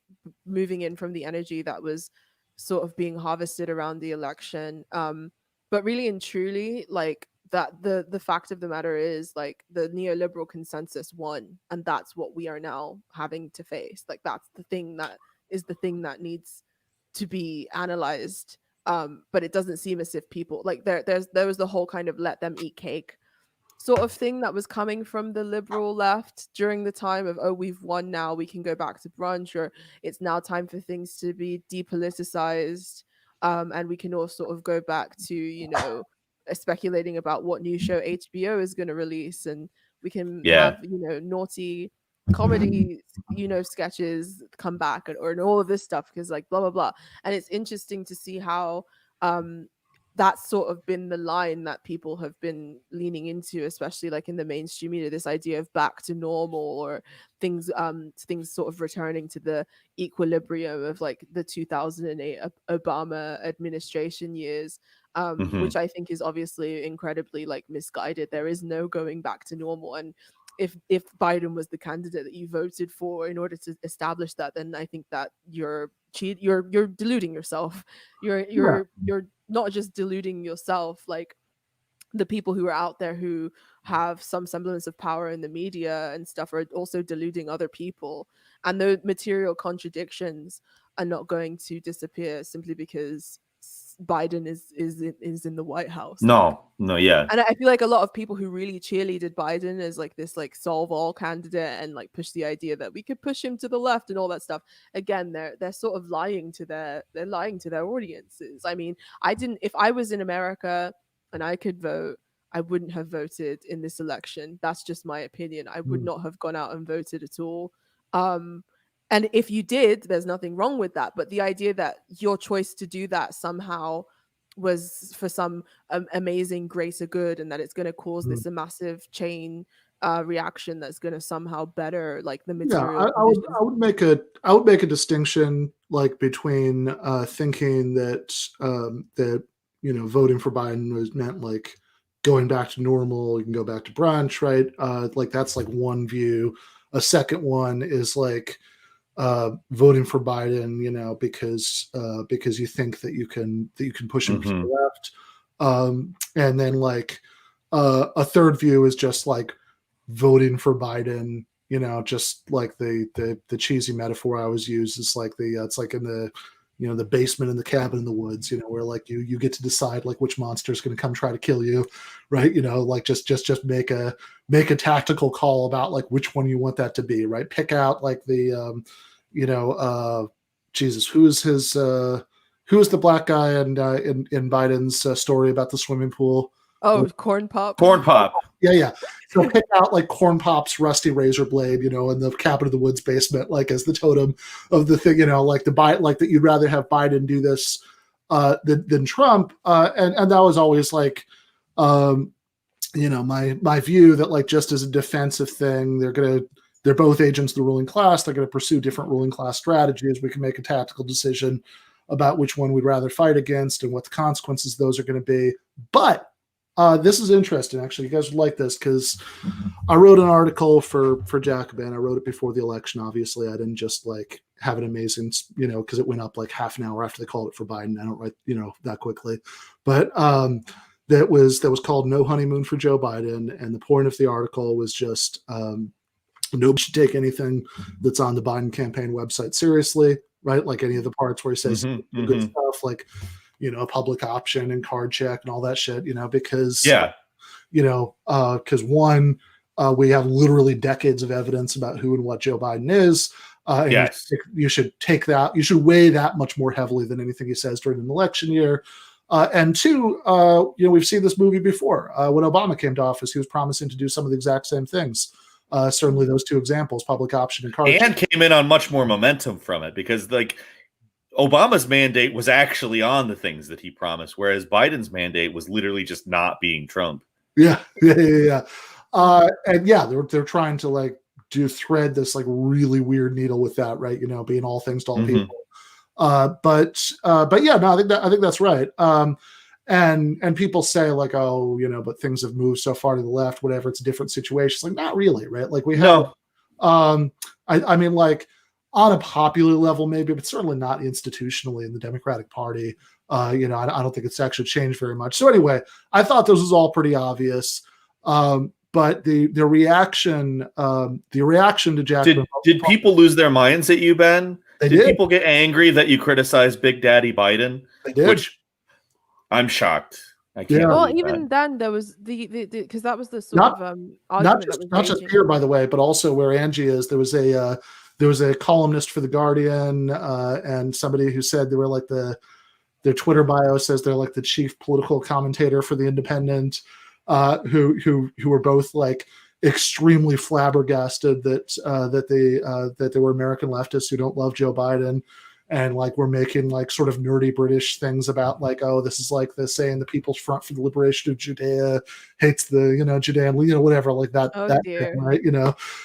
moving in from the energy that was sort of being harvested around the election. But really and truly, like that the fact of the matter is like the neoliberal consensus won, and that's what we are now having to face. Like that's the thing that needs to be analyzed. But it doesn't seem as if people like there was the whole kind of let them eat cake sort of thing that was coming from the liberal left during the time of, oh, we've won, now we can go back to brunch, or it's now time for things to be depoliticized. And we can all sort of go back to, you know, speculating about what new show HBO is going to release, and we can Yeah. have, you know, naughty comedy, you know, sketches come back, and all of this stuff, because like blah blah blah. And it's interesting to see how that's sort of been the line that people have been leaning into, especially like in the mainstream media, this idea of back to normal, or things sort of returning to the equilibrium of like the 2008 Obama administration years, which I think is obviously incredibly like misguided. There is no going back to normal. And if Biden was the candidate that you voted for in order to establish that, then I think that you're deluding yourself. You're not just deluding yourself, like the people who are out there who have some semblance of power in the media and stuff are also deluding other people. And the material contradictions are not going to disappear simply because Biden is in the White House. No, yeah. And I feel like a lot of people who really cheerleaded Biden as like this like solve all candidate and like push the idea that we could push him to the left and all that stuff, again, they're sort of lying to their audiences. I mean, if I was in America and I could vote, I wouldn't have voted in this election. That's just my opinion. I would not have gone out and voted at all. And if you did, there's nothing wrong with that. But the idea that your choice to do that somehow was for some amazing greater good, and that it's going to cause this a massive chain reaction that's going to somehow better like the material. Yeah, I would make a distinction like between thinking that that, you know, voting for Biden was meant like going back to normal. You can go back to brunch, right? Like that's like one view. A second one is like voting for Biden, you know, because you think that you can push him to the left, and then like a third view is just like voting for Biden, you know, just like the cheesy metaphor I always use is like it's like in the, you know, the basement in the cabin in the woods, you know, where like you get to decide like which monster is going to come try to kill you, right? You know, like just make a tactical call about like which one you want that to be, right? Pick out like the you know, Jesus, who's the black guy in Biden's story about the swimming pool? Oh, Corn Pop. Yeah. So pick out like Corn Pop's rusty razor blade, you know, in the cabin of the woods basement, like as the totem of the thing, you know, like like that you'd rather have Biden do this than Trump. And that was always like, you know, my view that like just as a defensive thing, they're both agents of the ruling class. They're going to pursue different ruling class strategies. We can make a tactical decision about which one we'd rather fight against and what the consequences of those are going to be. But this is interesting, actually. You guys would like this because I wrote an article for Jacobin. I wrote it before the election. Obviously, I didn't just like have an amazing, you know, because it went up like half an hour after they called it for Biden. I don't write, you know, that quickly. But that was called "No Honeymoon for Joe Biden," and the point of the article was just nobody should take anything that's on the Biden campaign website seriously, right? Like any of the parts where he says good stuff, like, you know, a public option and card check and all that shit, you know, because, you know, because one, we have literally decades of evidence about who and what Joe Biden is. And you should take that, you should weigh that much more heavily than anything he says during an election year. And two, you know, we've seen this movie before. When Obama came to office, he was promising to do some of the exact same things. Certainly those two examples, public option and card check. And came in on much more momentum from it because like Obama's mandate was actually on the things that he promised, whereas Biden's mandate was literally just not being Trump. Yeah. And yeah, they're trying to like thread this like really weird needle with that, right? You know, being all things to all people. But yeah, no, I think that's right. And people say like, oh, you know, but things have moved so far to the left, whatever. It's a different situation. It's like, not really, right? Like we have, I mean, like on a popular level, maybe, but certainly not institutionally in the Democratic Party. You know, I don't think it's actually changed very much. So anyway, I thought this was all pretty obvious. But the reaction to Jack. Did people lose their minds at you, Ben? Did people get angry that you criticized Big Daddy Biden? They did. Which I'm shocked. I can't. Well, even then there was the because that was the sort of argument not just here, by the way, but also where Angie is. There was a columnist for The Guardian and somebody who said they were like the their Twitter bio says they're like the chief political commentator for The Independent, who were both like extremely flabbergasted that they were American leftists who don't love Joe Biden, and like we're making like sort of nerdy British things about like, oh, this is like the saying the People's Front for the Liberation of Judea hates the Judean, whatever, like that. Oh that dear. thing, right?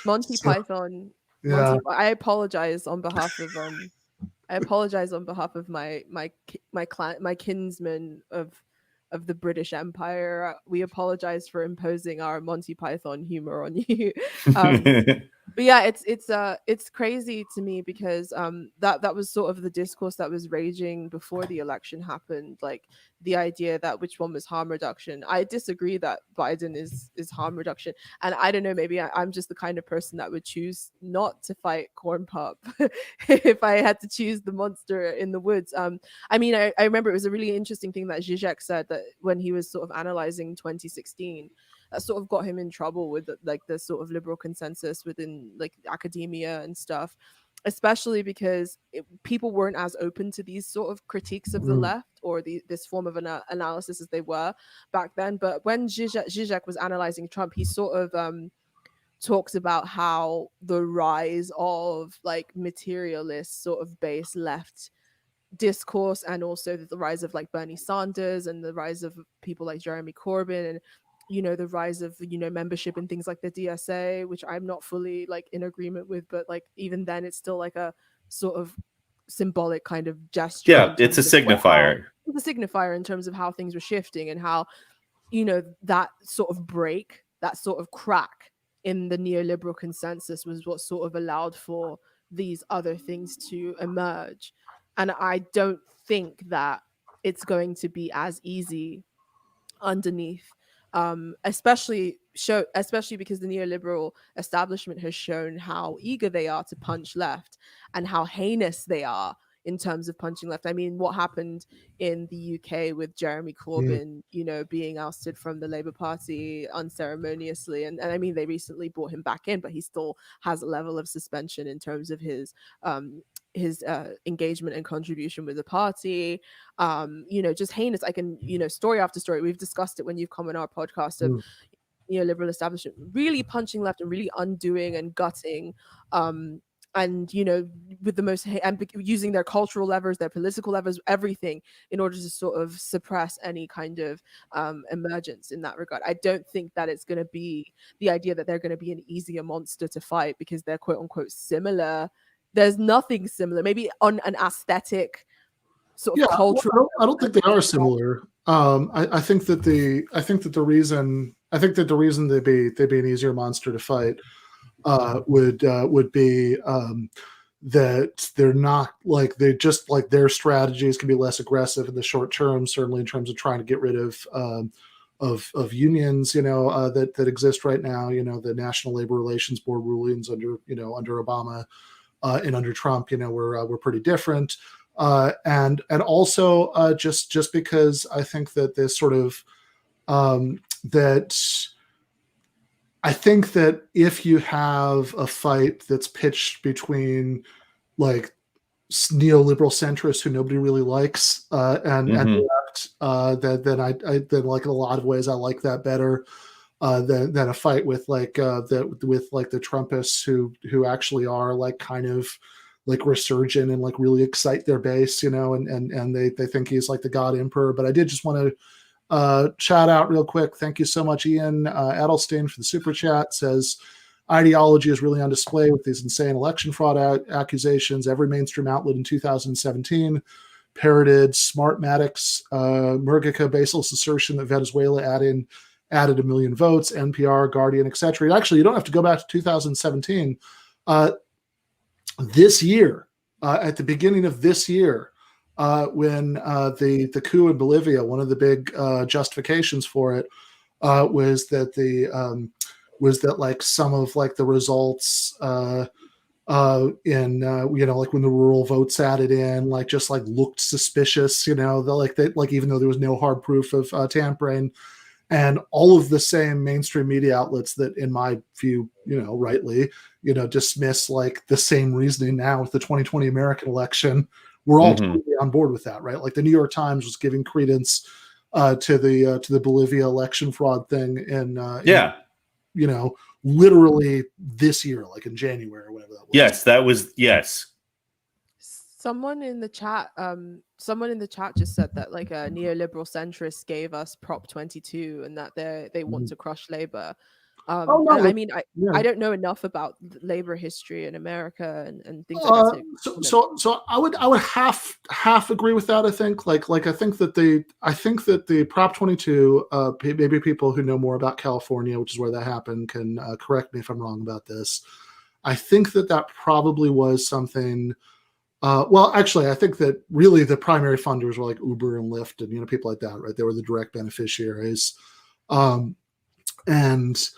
Monty So, Python. yeah. I apologize on behalf of my kinsmen of the British Empire. We apologize for imposing our Monty Python humor on you. But yeah, it's crazy to me because that was sort of the discourse that was raging before the election happened, like the idea that which one was harm reduction. I disagree that Biden is harm reduction, and I don't know, maybe I'm just the kind of person that would choose not to fight Corn Pop if I had to choose the monster in the woods. I mean, I remember it was a really interesting thing that Zizek said, that when he was sort of analyzing 2016, that sort of got him in trouble with like the sort of liberal consensus within like academia and stuff, especially because people weren't as open to these sort of critiques of the left or this form of an analysis as they were back then. But when Zizek was analyzing Trump, he sort of talks about how the rise of like materialist sort of base left discourse, and also the rise of like Bernie Sanders and the rise of people like Jeremy Corbyn, and the rise of membership in things like the DSA, which I'm not fully like in agreement with, but like even then it's still like a sort of symbolic kind of gesture. Yeah, it's a signifier. It's a signifier in terms of how things were shifting, and how that sort of break, that sort of crack in the neoliberal consensus was what sort of allowed for these other things to emerge. And I don't think that it's going to be as easy underneath, especially because the neoliberal establishment has shown how eager they are to punch left and how heinous they are in terms of punching left. I mean, what happened in the UK with Jeremy Corbyn, being ousted from the Labour Party unceremoniously, and I mean, they recently brought him back in, but he still has a level of suspension in terms of his engagement and contribution with the party. Just heinous. I can, story after story, we've discussed it when you've come on our podcast, of neoliberal establishment really punching left and really undoing and gutting, and with the most using their cultural levers, their political levers, everything, in order to sort of suppress any kind of emergence in that regard. I don't think that it's going to be the idea that they're going to be an easier monster to fight because they're quote unquote similar. There's nothing similar. Maybe on an aesthetic sort of cultural. Well, I don't think they are similar. I think that the reason they'd be an easier monster to fight would be that they're not like, they just like their strategies can be less aggressive in the short term, certainly in terms of trying to get rid of unions, that exist right now. The National Labor Relations Board rulings under Obama and under Trump, were pretty different. And also just because I think that this sort of I think that if you have a fight that's pitched between like neoliberal centrists who nobody really likes and left, then like in a lot of ways I like that better than a fight with like the Trumpists who actually are like kind of like resurgent and like really excite their base, and they think he's like the God Emperor. But I did just want to shout out real quick. Thank you so much, Ian Adelstein, for the super chat. Says ideology is really on display with these insane election fraud accusations. Every mainstream outlet in 2017 parroted Smartmatic's Murgica baseless assertion that Venezuela added 1 million votes. NPR, Guardian, etc. Actually, you don't have to go back to 2017. This year, at the beginning of this year, when the coup in Bolivia, one of the big justifications for it was that like some of like the results in like when the rural votes added in, like just like looked suspicious, even though there was no hard proof of tampering. And all of the same mainstream media outlets that, in my view, rightly, dismiss like the same reasoning now with the 2020 American election were all Mhm. totally on board with that, right? Like the New York Times was giving credence to the Bolivia election fraud thing in Yeah. literally this year, like in January or whatever that was. Yes, that was yes. Someone in the chat just said that like a neoliberal centrist gave us Prop 22 and that they want to crush labor. Oh And no, I mean, yeah. I don't know enough about labor history in America and things like that. So I would half agree with that. I think I think that the Prop 22, maybe people who know more about California, which is where that happened, can correct me if I'm wrong about this. I think that probably was something. Well, actually, I think that really the primary funders were like Uber and Lyft and people like that, right? They were the direct beneficiaries, and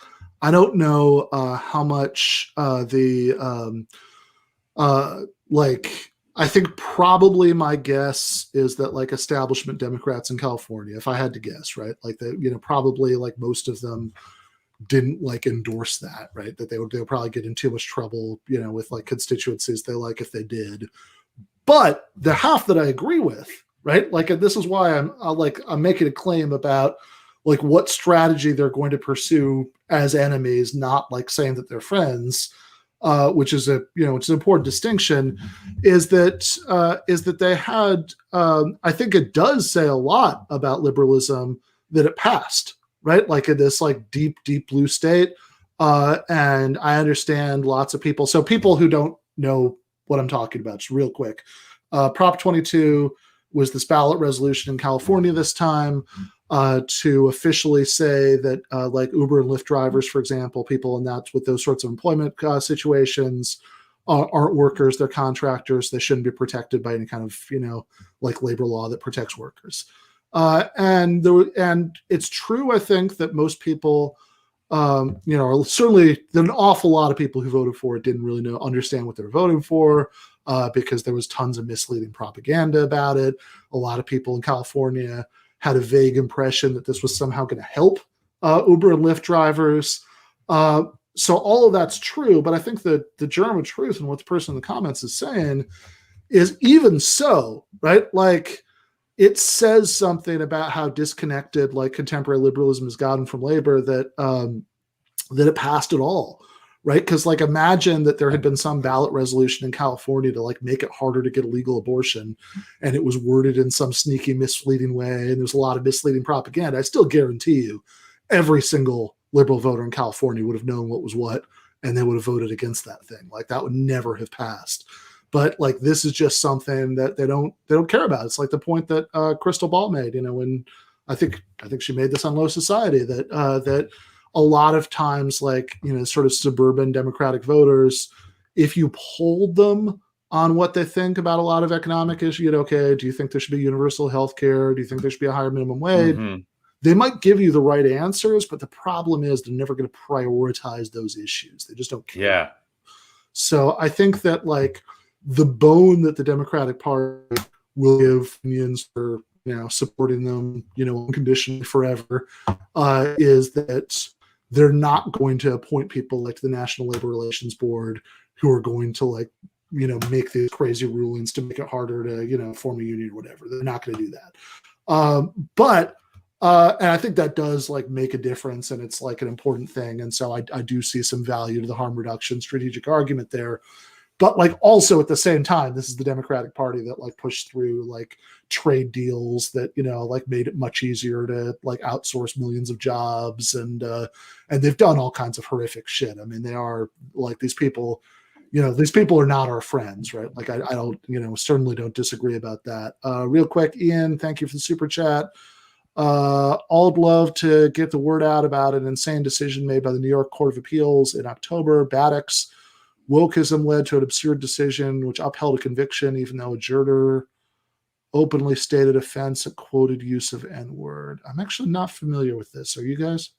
I don't know how much I think probably my guess is that like establishment Democrats in California, if I had to guess, right, like that probably like most of them didn't like endorse that, right? That they would probably get in too much trouble, with like constituencies they like if they did. But the half that I agree with, right? Like, and this is why I'm making a claim about like what strategy they're going to pursue as enemies, not like saying that they're friends, which is an important distinction, is that they had, I think it does say a lot about liberalism that it passed, right? Like in this like deep blue state. And I understand lots of people. So people who don't know what I'm talking about, just real quick. Prop 22 was this ballot resolution in California this time to officially say that like Uber and Lyft drivers, for example, people in that with those sorts of employment situations aren't workers, they're contractors. They shouldn't be protected by any kind of, like labor law that protects workers. And it's true, I think, that most people, certainly an awful lot of people who voted for it didn't really understand what they were voting for because there was tons of misleading propaganda about it. A lot of people in California had a vague impression that this was somehow going to help Uber and Lyft drivers. So all of that's true, but I think that the germ of truth and what the person in the comments is saying is even so, right? Like it says something about how disconnected like contemporary liberalism has gotten from labor that it passed at all, right? Because like imagine that there had been some ballot resolution in California to like make it harder to get a legal abortion, and it was worded in some sneaky, misleading way, and there's a lot of misleading propaganda. I still guarantee you, every single liberal voter in California would have known what was what, and they would have voted against that thing. Like that would never have passed. But like this is just something that they don't care about. It's like the point that Crystal Ball made, when I think she made this on Low Society that a lot of times, like, sort of suburban Democratic voters, if you polled them on what they think about a lot of economic issues, okay, do you think there should be universal health care? Do you think there should be a higher minimum wage? Mm-hmm. They might give you the right answers, but the problem is they're never going to prioritize those issues. They just don't care. Yeah. So I think that like the bone that the Democratic Party will give unions for supporting them unconditionally forever is that they're not going to appoint people like the National Labor Relations Board who are going to like make these crazy rulings to make it harder to form a union or whatever. They're not going to do that. But and I think that does like make a difference, and it's like an important thing. And so I do see some value to the harm reduction strategic argument there. But like also at the same time, this is the Democratic Party that like pushed through like trade deals that like made it much easier to like outsource millions of jobs, and they've done all kinds of horrific shit. I mean, they are like these people are not our friends, right? Like I don't certainly don't disagree about that. Real quick, Ian, thank you for the super chat. I'd love to get the word out about an insane decision made by the New York Court of Appeals in October. Baddock's wokeism led to an absurd decision which upheld a conviction, even though a juror openly stated offense and quoted use of N-word. I'm actually not familiar with this. Are you guys?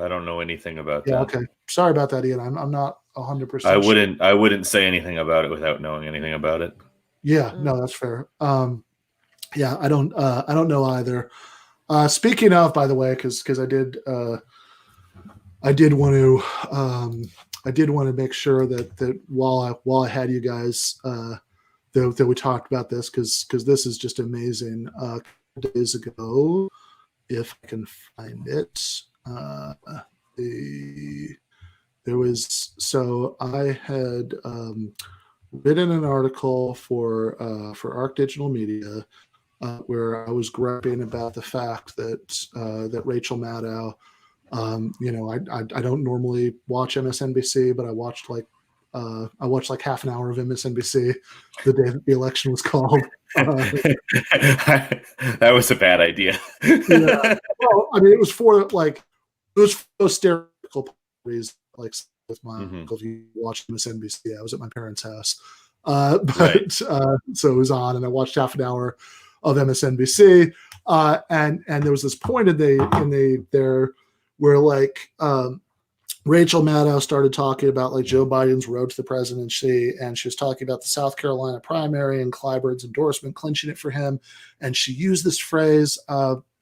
I don't know anything about that. Yeah, okay. Sorry about that, Ian. I'm not 100%. I wouldn't say anything about it without knowing anything about it. Yeah, no, that's fair. Yeah, I don't know either. Speaking of, by the way, because I did want to make sure that while I had you guys that we talked about this because this is just amazing. A couple days ago, if I can find it, there was, so I had written an article for Arc Digital Media where I was griping about the fact that that Rachel Maddow, I don't normally watch MSNBC, but I watched like half an hour of MSNBC the day that the election was called. That was a bad idea. Yeah. Well, I mean, it was for hysterical parties, like with my uncle. If you watched MSNBC, I was at my parents' house. So it was on, and I watched half an hour of MSNBC, and there was this point in there where like Rachel Maddow started talking about like Joe Biden's road to the presidency, and she was talking about the South Carolina primary and Clyburn's endorsement, clinching it for him, and she used this phrase.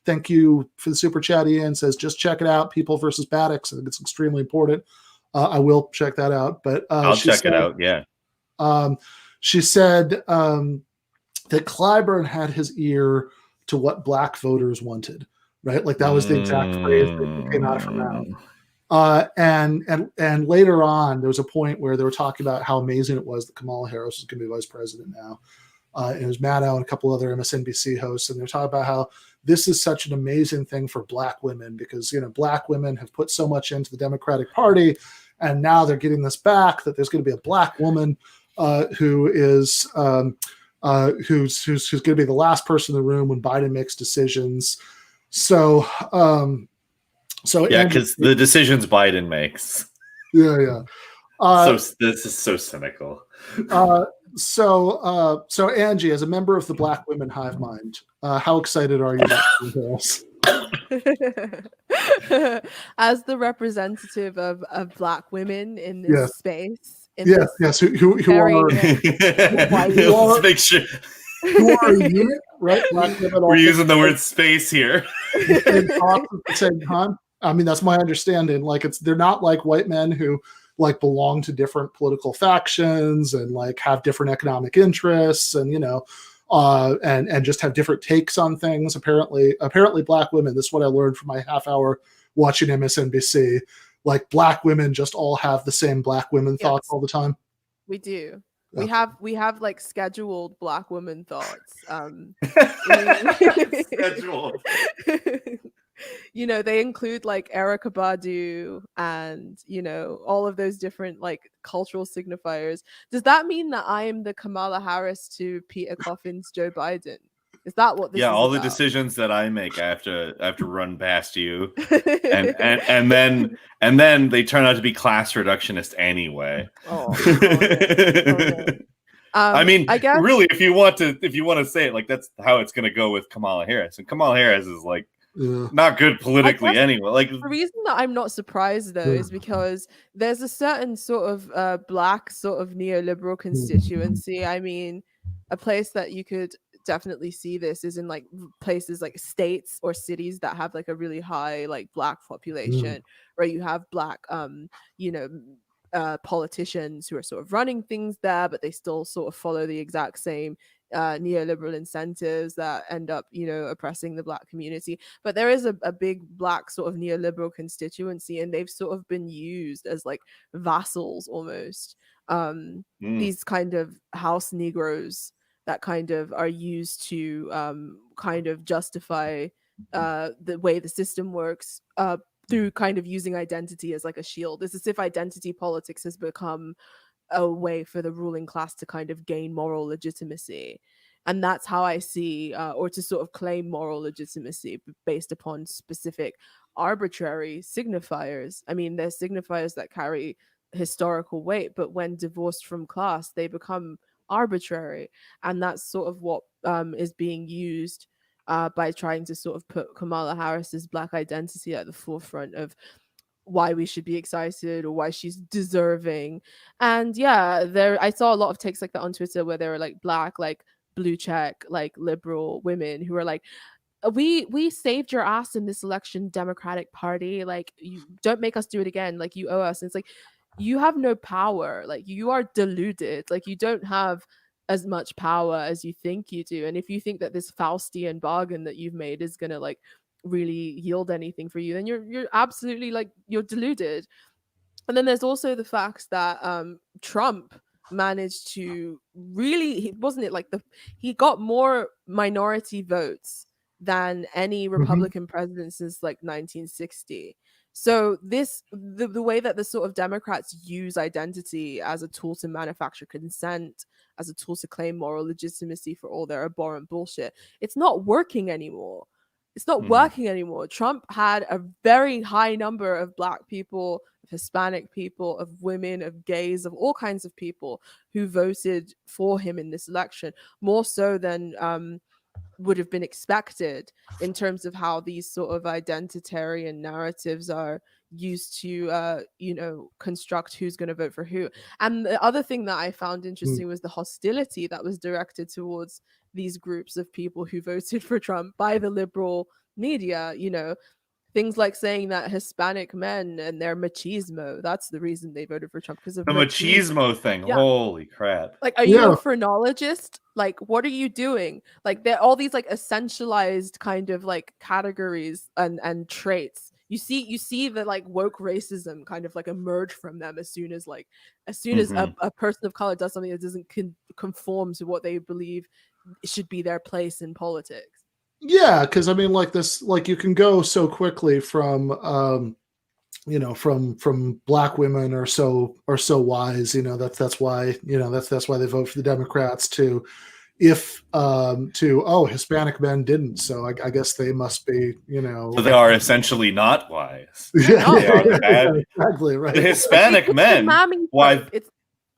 Thank you for the super chat. Ian says, just check it out. People versus Baddocks. I think it's extremely important. I will check that out. But I'll check it out. Yeah. She said that Clyburn had his ear to what black voters wanted, right? Like that was the exact phrase that came out of her mouth. And later on, there was a point where they were talking about how amazing it was that Kamala Harris was going to be vice president now. And it was Maddow and a couple other MSNBC hosts, and they're talking about how this is such an amazing thing for black women because, black women have put so much into the Democratic Party, and now they're getting this back, that there's going to be a black woman who is who's going to be the last person in the room when Biden makes decisions. So yeah, because the decisions Biden makes. Yeah. So this is so cynical. So Angie, as a member of the Black Women Hive Mind, how excited are you about this? As the representative of Black women in this space. Yes. Who are make sure. Who are you? Right? Black women. We're using the word space here. And talk at the same time. I mean, that's my understanding. Like, they're not like white men who like belong to different political factions and like have different economic interests and and just have different takes on things. Apparently black women, this is what I learned from my half hour watching MSNBC, like black women just all have the same black women thoughts all the time. We do. We have like scheduled black women thoughts. Scheduled. They include like Erykah Badu and all of those different like cultural signifiers. Does that mean that I am the Kamala Harris to Peter Coffin's Joe Biden? Is that what this is all about? The decisions that I make I have to run past you, and then they turn out to be class reductionist anyway. I mean, I guess, really, if you want to say it, like that's how it's going to go with Kamala Harris, and Kamala Harris is like not good politically anyway. Like the reason that I'm not surprised though is because there's a certain sort of black sort of neoliberal constituency. I mean, a place that you could definitely see this is in like places like states or cities that have like a really high like black population, where you have black politicians who are sort of running things there, but they still sort of follow the exact same neoliberal incentives that end up oppressing the black community. But there is a big black sort of neoliberal constituency, and they've sort of been used as like vassals almost, these kind of house Negroes that kind of are used to kind of justify the way the system works through kind of using identity as like a shield. It's as if identity politics has become a way for the ruling class to kind of gain moral legitimacy. And that's how I see, or to sort of claim moral legitimacy based upon specific arbitrary signifiers. I mean, there's signifiers that carry historical weight, but when divorced from class, they become arbitrary. And that's sort of what is being used by trying to sort of put Kamala Harris's black identity at the forefront of why we should be excited or why she's deserving. And I saw a lot of takes like that on Twitter where there were like black, like blue check, like liberal women who are like, we saved your ass in this election, Democratic Party, like you don't make us do it again, like you owe us. And it's like, you have no power, like you are deluded, like you don't have as much power as you think you do. And if you think that this Faustian bargain that you've made is gonna like really yield anything for you, then you're absolutely like you're deluded. And then there's also the fact that Trump managed to really, wasn't it like he got more minority votes than any Republican president since like 1960. So the way that the sort of Democrats use identity as a tool to manufacture consent, as a tool to claim moral legitimacy for all their abhorrent bullshit, it's not working anymore. It's not working anymore. Trump had a very high number of Black people, of Hispanic people, of women, of gays, of all kinds of people who voted for him in this election, more so than would have been expected in terms of how these sort of identitarian narratives are used to construct who's going to vote for who. And the other thing that I found interesting was the hostility that was directed towards these groups of people who voted for Trump by the liberal media. Things like saying that Hispanic men and their machismo, that's the reason they voted for Trump, because of the machismo thing. Yeah. Holy crap. Like, are you a phrenologist? Like, what are you doing? Like, there are all these like essentialized kind of like categories and traits. You see the like woke racism kind of like emerge from them as soon as a person of color does something that doesn't conform to what they believe should be their place in politics. Yeah, because I mean, like this, like you can go so quickly from from Black women are so wise, that's why that's why they vote for the Democrats, to Hispanic men didn't, so I guess they must be, so they are essentially not wise. Yeah, they are bad. Exactly right. The Hispanic men, why?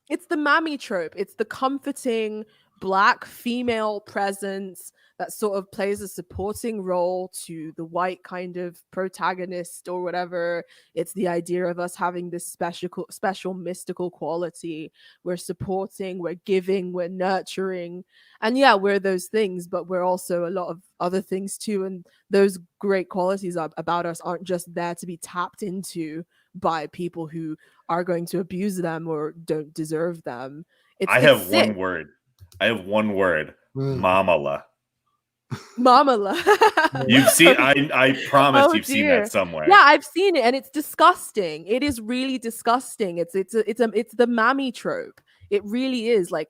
It's the mammy trope. It's the comforting Black female presence that sort of plays a supporting role to the white kind of protagonist or whatever. It's the idea of us having this special mystical quality. We're supporting, we're giving, we're nurturing. And yeah, we're those things, but we're also a lot of other things too. And those great qualities about us aren't just there to be tapped into by people who are going to abuse them or don't deserve them. I have one word. Mamala. Mamala. You've seen, I promise you've seen that somewhere. Yeah, I've seen it, and it's disgusting. It is really disgusting. It's the mammy trope. It really is, like,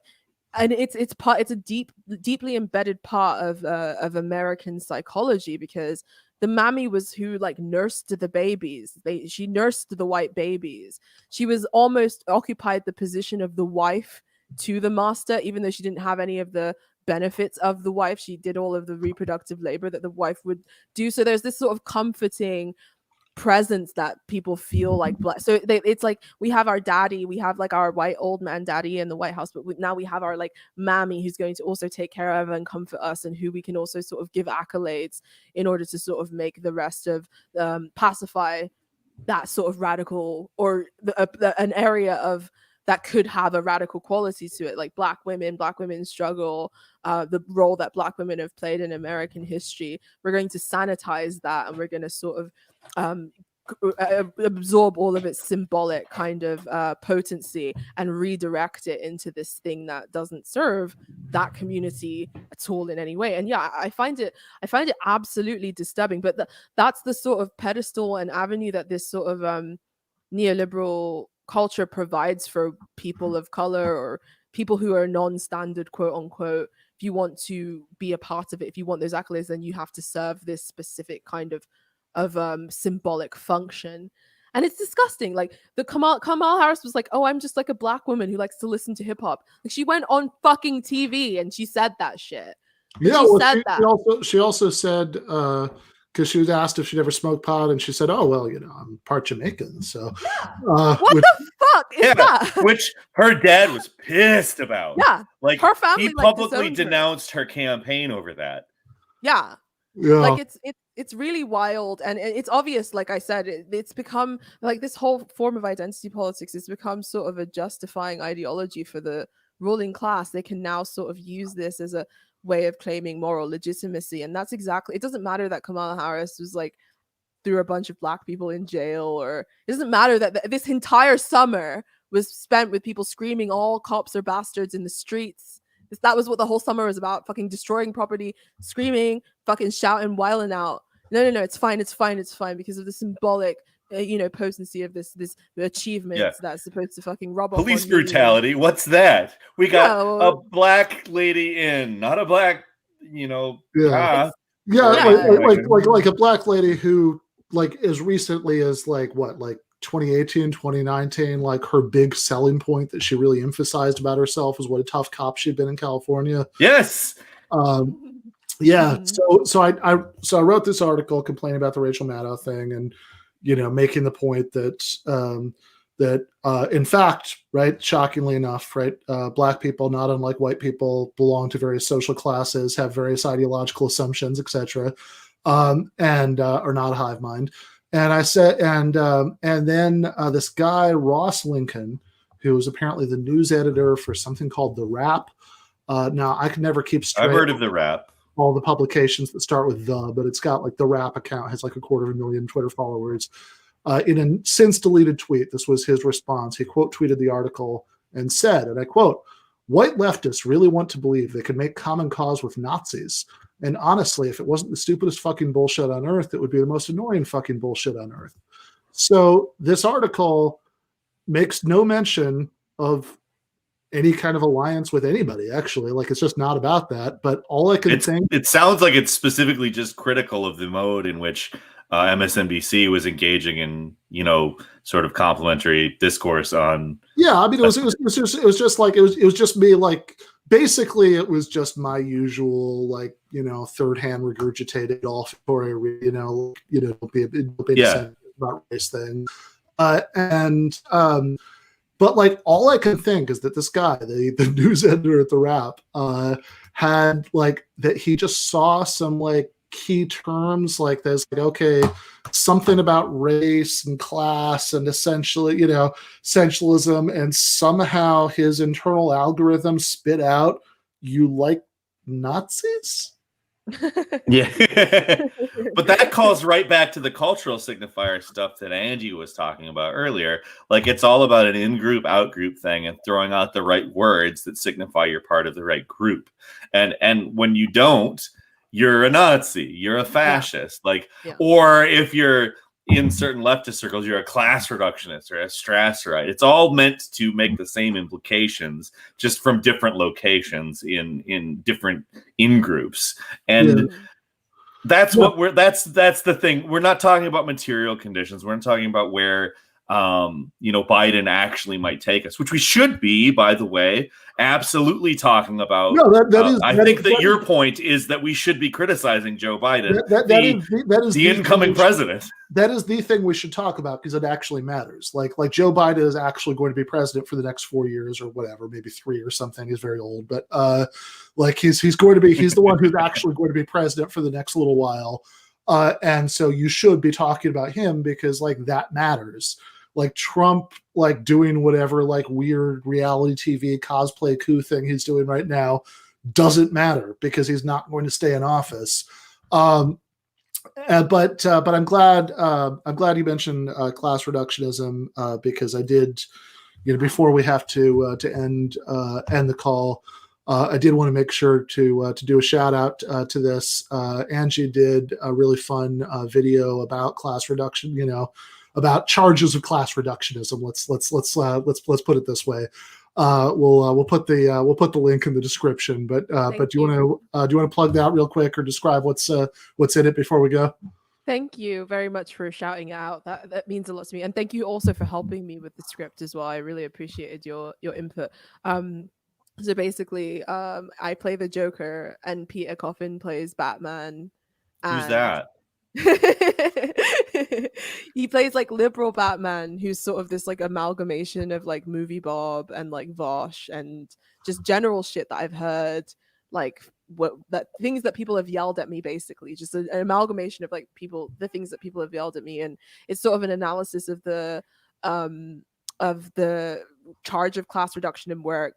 and it's a deeply embedded part of American psychology, because the mammy was who like nursed the babies. She nursed the white babies. She was almost occupied the position of the wife to the master, even though she didn't have any of the benefits of the wife. She did all of the reproductive labor that the wife would do. So there's this sort of comforting presence that people feel like so it's like we have our daddy, we have like our white old man daddy in the White House, but now we have our like mammy who's going to also take care of and comfort us, and who we can also sort of give accolades in order to sort of make the rest of pacify that sort of radical or an area of that could have a radical quality to it, like Black women's struggle, the role that Black women have played in American history. We're going to sanitize that, and we're going to sort of absorb all of its symbolic kind of potency and redirect it into this thing that doesn't serve that community at all in any way. And yeah, I find it absolutely disturbing. But that's the sort of pedestal and avenue that this sort of neoliberal culture provides for people of color or people who are non-standard, quote unquote. If you want to be a part of it, if you want those accolades, then you have to serve this specific kind of symbolic function. And it's disgusting. Like the Kamala Harris was like, oh, I'm just like a Black woman who likes to listen to hip hop. Like, she went on fucking TV and she said that shit. Yeah, she also said, because she was asked if she'd ever smoked pot, and she said, oh, well, I'm part Jamaican, so what the fuck is that? Which her dad was pissed about. Yeah, like her family he publicly denounced her campaign over that. Yeah. Like it's really wild, and it's obvious. Like I said, it's become like this whole form of identity politics has become sort of a justifying ideology for the ruling class. They can now sort of use this as a way of claiming moral legitimacy, and that's exactly. It doesn't matter that Kamala Harris was like threw a bunch of Black people in jail, or it doesn't matter that this entire summer was spent with people screaming all cops are bastards in the streets. That was what the whole summer was about. Fucking destroying property, screaming, fucking shouting, wilding out. No, it's fine, because of the symbolic, potency of this achievement that's supposed to fucking rub off police on brutality. What's that? We got a well, black lady in, not a black, cop. like a black lady who like as recently as like 2018, 2019, like her big selling point that she really emphasized about herself was what a tough cop she'd been in California. Yes. Yeah. So I wrote this article complaining about the Rachel Maddow thing and, making the point that, in fact, right, shockingly enough, right, black people, not unlike white people, belong to various social classes, have various ideological assumptions, etc., and are not a hive mind. And I said, and then this guy Ross Lincoln, who is apparently the news editor for something called The Wrap. Now I can never keep straight. I've heard of The Wrap. All the publications that start with but it's got like The Wrap account has like 250,000 Twitter followers. In a since deleted tweet, this was his response. He quote tweeted the article and said, and I quote, "White leftists really want to believe they can make common cause with Nazis. And honestly, if it wasn't the stupidest fucking bullshit on earth, it would be the most annoying fucking bullshit on earth." So this article makes no mention of any kind of alliance with anybody, actually. Like, it's just not about that. But all I can think... It sounds like it's specifically just critical of the mode in which MSNBC was engaging in, sort of complimentary discourse on... Yeah, I mean, it was just me, like... Basically, it was just my usual, like, third-hand regurgitated offertory, don't be about race thing. But like, all I can think is that this guy, the news editor at The Wrap, had like that he just saw some like key terms like there's like, okay, something about race and class and essentially, essentialism, and somehow his internal algorithm spit out, "You like Nazis?" Yeah. But that calls right back to the cultural signifier stuff that Angie was talking about earlier. Like, it's all about an in-group, out-group thing and throwing out the right words that signify you're part of the right group. And when you don't, you're a Nazi, you're a fascist. Or if you're in certain leftist circles, you're a class reductionist or a Strasserite. It's all meant to make the same implications, just from different locations in different in-groups. And that's the thing. We're not talking about material conditions. We're not talking about where Biden actually might take us, which we should be, by the way, absolutely talking about. No, I think that your point is that we should be criticizing Joe Biden, that is the incoming president. That is the thing we should talk about because it actually matters. Like Joe Biden is actually going to be president for the next 4 years or whatever, maybe 3 or something. He's very old, but he's the one who's actually going to be president for the next little while. And so you should be talking about him because like that matters. Like Trump, like doing whatever like weird reality TV cosplay coup thing he's doing right now doesn't matter because he's not going to stay in office. But I'm glad you mentioned class reductionism because I did, before we have to end the call, I did want to make sure to do a shout out to this. Angie did a really fun video about class reduction, about charges of class reductionism. Let's put it this way. We'll put the link in the description. But do you want to plug that real quick or describe what's in it before we go? Thank you very much for shouting it out. That means a lot to me, and thank you also for helping me with the script as well. I really appreciated your input. So basically, I play the Joker, and Peter Coffin plays Batman. Who's that? He plays like liberal Batman, who's sort of this like amalgamation of like Movie Bob and like Vosh and just general shit that I've heard, like things that people have yelled at me, basically just an amalgamation of like the things that people have yelled at me. And it's sort of an analysis of the charge of class reduction and where it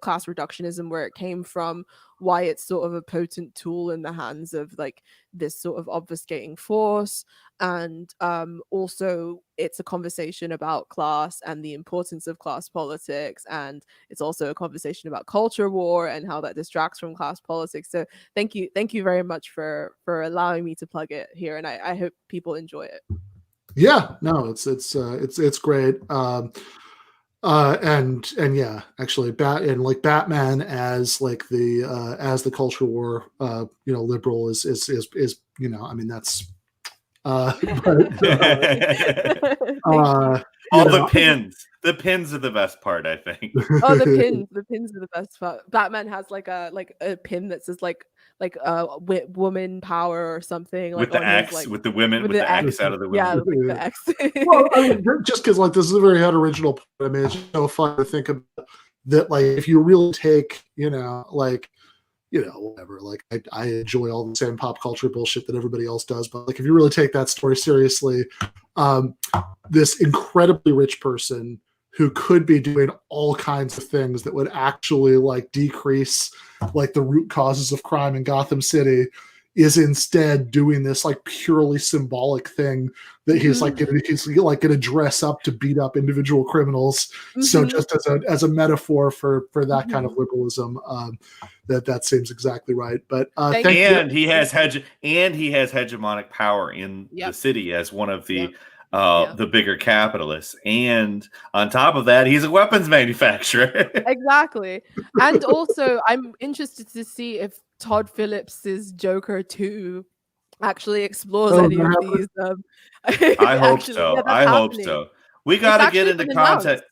class reductionism, where it came from, why it's sort of a potent tool in the hands of like this sort of obfuscating force, and also it's a conversation about class and the importance of class politics, and it's also a conversation about culture war and how that distracts from class politics. So thank you very much for allowing me to plug it here, and I hope people enjoy it. Yeah, no, it's great. And yeah, actually, Batman as like the culture war, liberal is I mean that's all the pins. The pins are the best part, I think. Oh, the pins are the best part. Batman has like a pin that says like woman power or something, like with the X, like, with the women, with the X out of the women. Yeah, like the X. Well, I mean, just because like this is a very unoriginal point. I mean, it's so fun to think about that. Like, if you really take, whatever. Like, I enjoy all the same pop culture bullshit that everybody else does, but like, if you really take that story seriously, this incredibly rich person who could be doing all kinds of things that would actually like decrease like the root causes of crime in Gotham City is instead doing this like purely symbolic thing that he's like gonna dress up to beat up individual criminals. So just as a metaphor for that kind of liberalism, that seems exactly right. But he has hegemonic power in the city as one of the the bigger capitalists, and on top of that, he's a weapons manufacturer. Exactly. And also, I'm interested to see if Todd Phillips's Joker 2 actually explores any of these. I hope so. Yeah, I hope so. We got to get into context.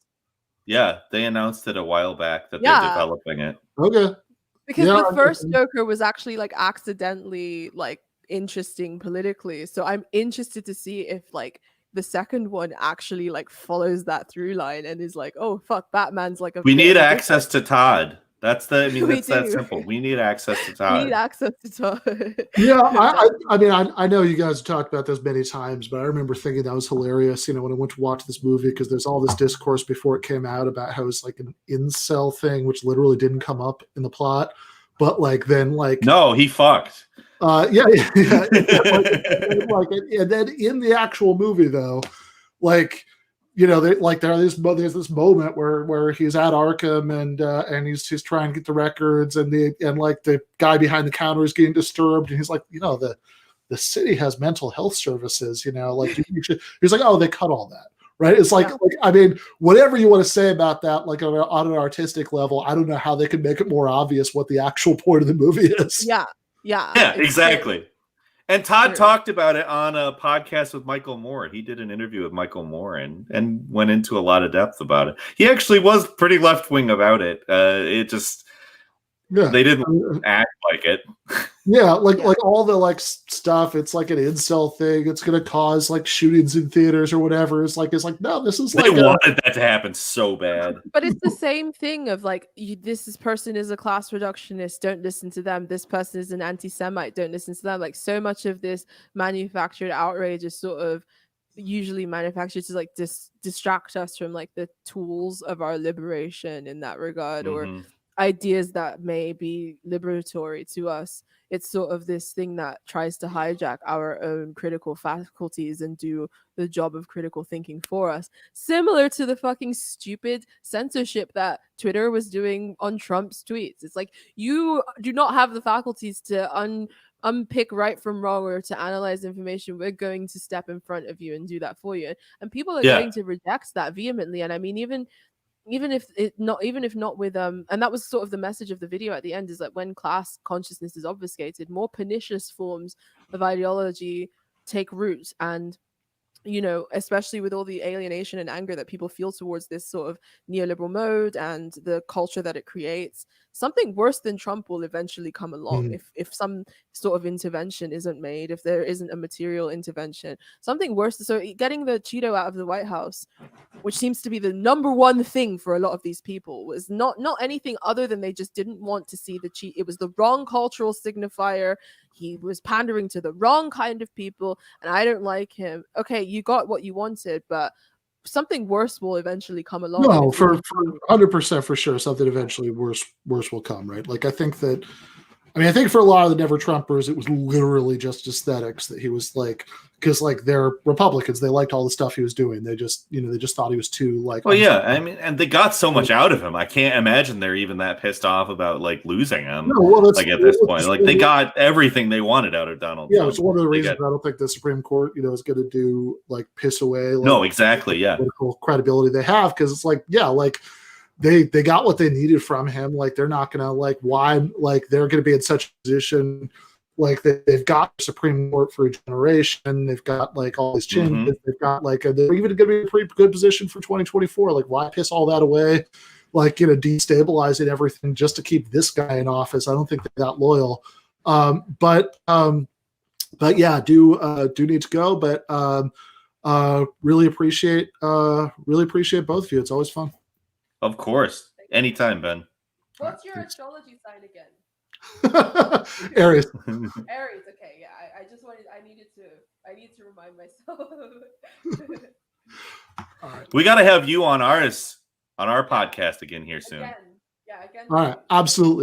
Yeah, they announced it a while back that they're developing it. Okay. Because the first Joker was actually like accidentally like interesting politically. So I'm interested to see if like the second one actually like follows that through line and is like, oh fuck, Batman's like we need access to Todd. That's that simple. We need access to Todd. We need access to Todd. Yeah, I mean, I know you guys have talked about this many times, but I remember thinking that was hilarious, when I went to watch this movie, because there's all this discourse before it came out about how it's like an incel thing, which literally didn't come up in the plot. But like then like no, he fucked. Yeah. And then in the actual movie though, like there's this moment where he's at Arkham and he's trying to get the records and the guy behind the counter is getting disturbed and he's like, the city has mental health services, like you should. He's like, oh, they cut all that. Right. It's like, I mean, whatever you want to say about that, like on an artistic level, I don't know how they could make it more obvious what the actual point of the movie is. Yeah, exactly. And Todd talked about it on a podcast with Michael Moore. He did an interview with Michael Moore and went into a lot of depth about it. He actually was pretty left wing about it. It just they didn't act like it. Yeah, like all the like stuff. It's like an incel thing. It's going to cause like shootings in theaters or whatever. It's like no, this is they wanted that to happen so bad. But it's the same thing of like this person is a class reductionist. Don't listen to them. This person is an anti-Semite. Don't listen to them. Like so much of this manufactured outrage is sort of usually manufactured to like distract us from like the tools of our liberation in that regard, or ideas that may be liberatory to us. It's sort of this thing that tries to hijack our own critical faculties and do the job of critical thinking for us. Similar to the fucking stupid censorship that Twitter was doing on Trump's tweets. It's like, you do not have the faculties to unpick right from wrong or to analyze information. We're going to step in front of you and do that for you. And people are going to reject that vehemently. And I mean, even if not with and that was sort of the message of the video at the end, is that when class consciousness is obfuscated, more pernicious forms of ideology take root. And especially with all the alienation and anger that people feel towards this sort of neoliberal mode and the culture that it creates, something worse than Trump will eventually come along. If some sort of intervention isn't made, if there isn't a material intervention, something worse. So getting the Cheeto out of the White House, which seems to be the number one thing for a lot of these people, was not anything other than they just didn't want to see the Cheeto. It was the wrong cultural signifier. He was pandering to the wrong kind of people, and I don't like him. Okay, you got what you wanted, but something worse will eventually come along. No, and for 100% for sure, something eventually worse will come, right? Like I think for a lot of the Never Trumpers, it was literally just aesthetics that he was like, because like they're Republicans, they liked all the stuff he was doing. They just thought he was too like. Well, yeah, I mean, and they got so much out of him. I can't imagine they're even that pissed off about like losing him. No, well, like at this point, like they got everything they wanted out of Donald. Yeah, Trump. it's one of the reasons I don't think the Supreme Court, is going to do like piss away. Like, no, exactly, yeah, political credibility they have, because it's like, yeah, like they got what they needed from him. Like they're not going to they're going to be in such a position. Like they've got the Supreme Court for a generation. They've got like all these changes. Mm-hmm. They've got like they're even going to be in a pretty good position for 2024. Like why piss all that away? Like destabilizing everything just to keep this guy in office. I don't think they're that loyal. But yeah, do need to go. But really appreciate both of you. It's always fun. Of course, anytime, Ben. What's your astrology sign again? Aries. Aries. Okay, yeah. I need to remind myself. All right. We got to have you on our podcast again here soon. Again. All right, absolutely.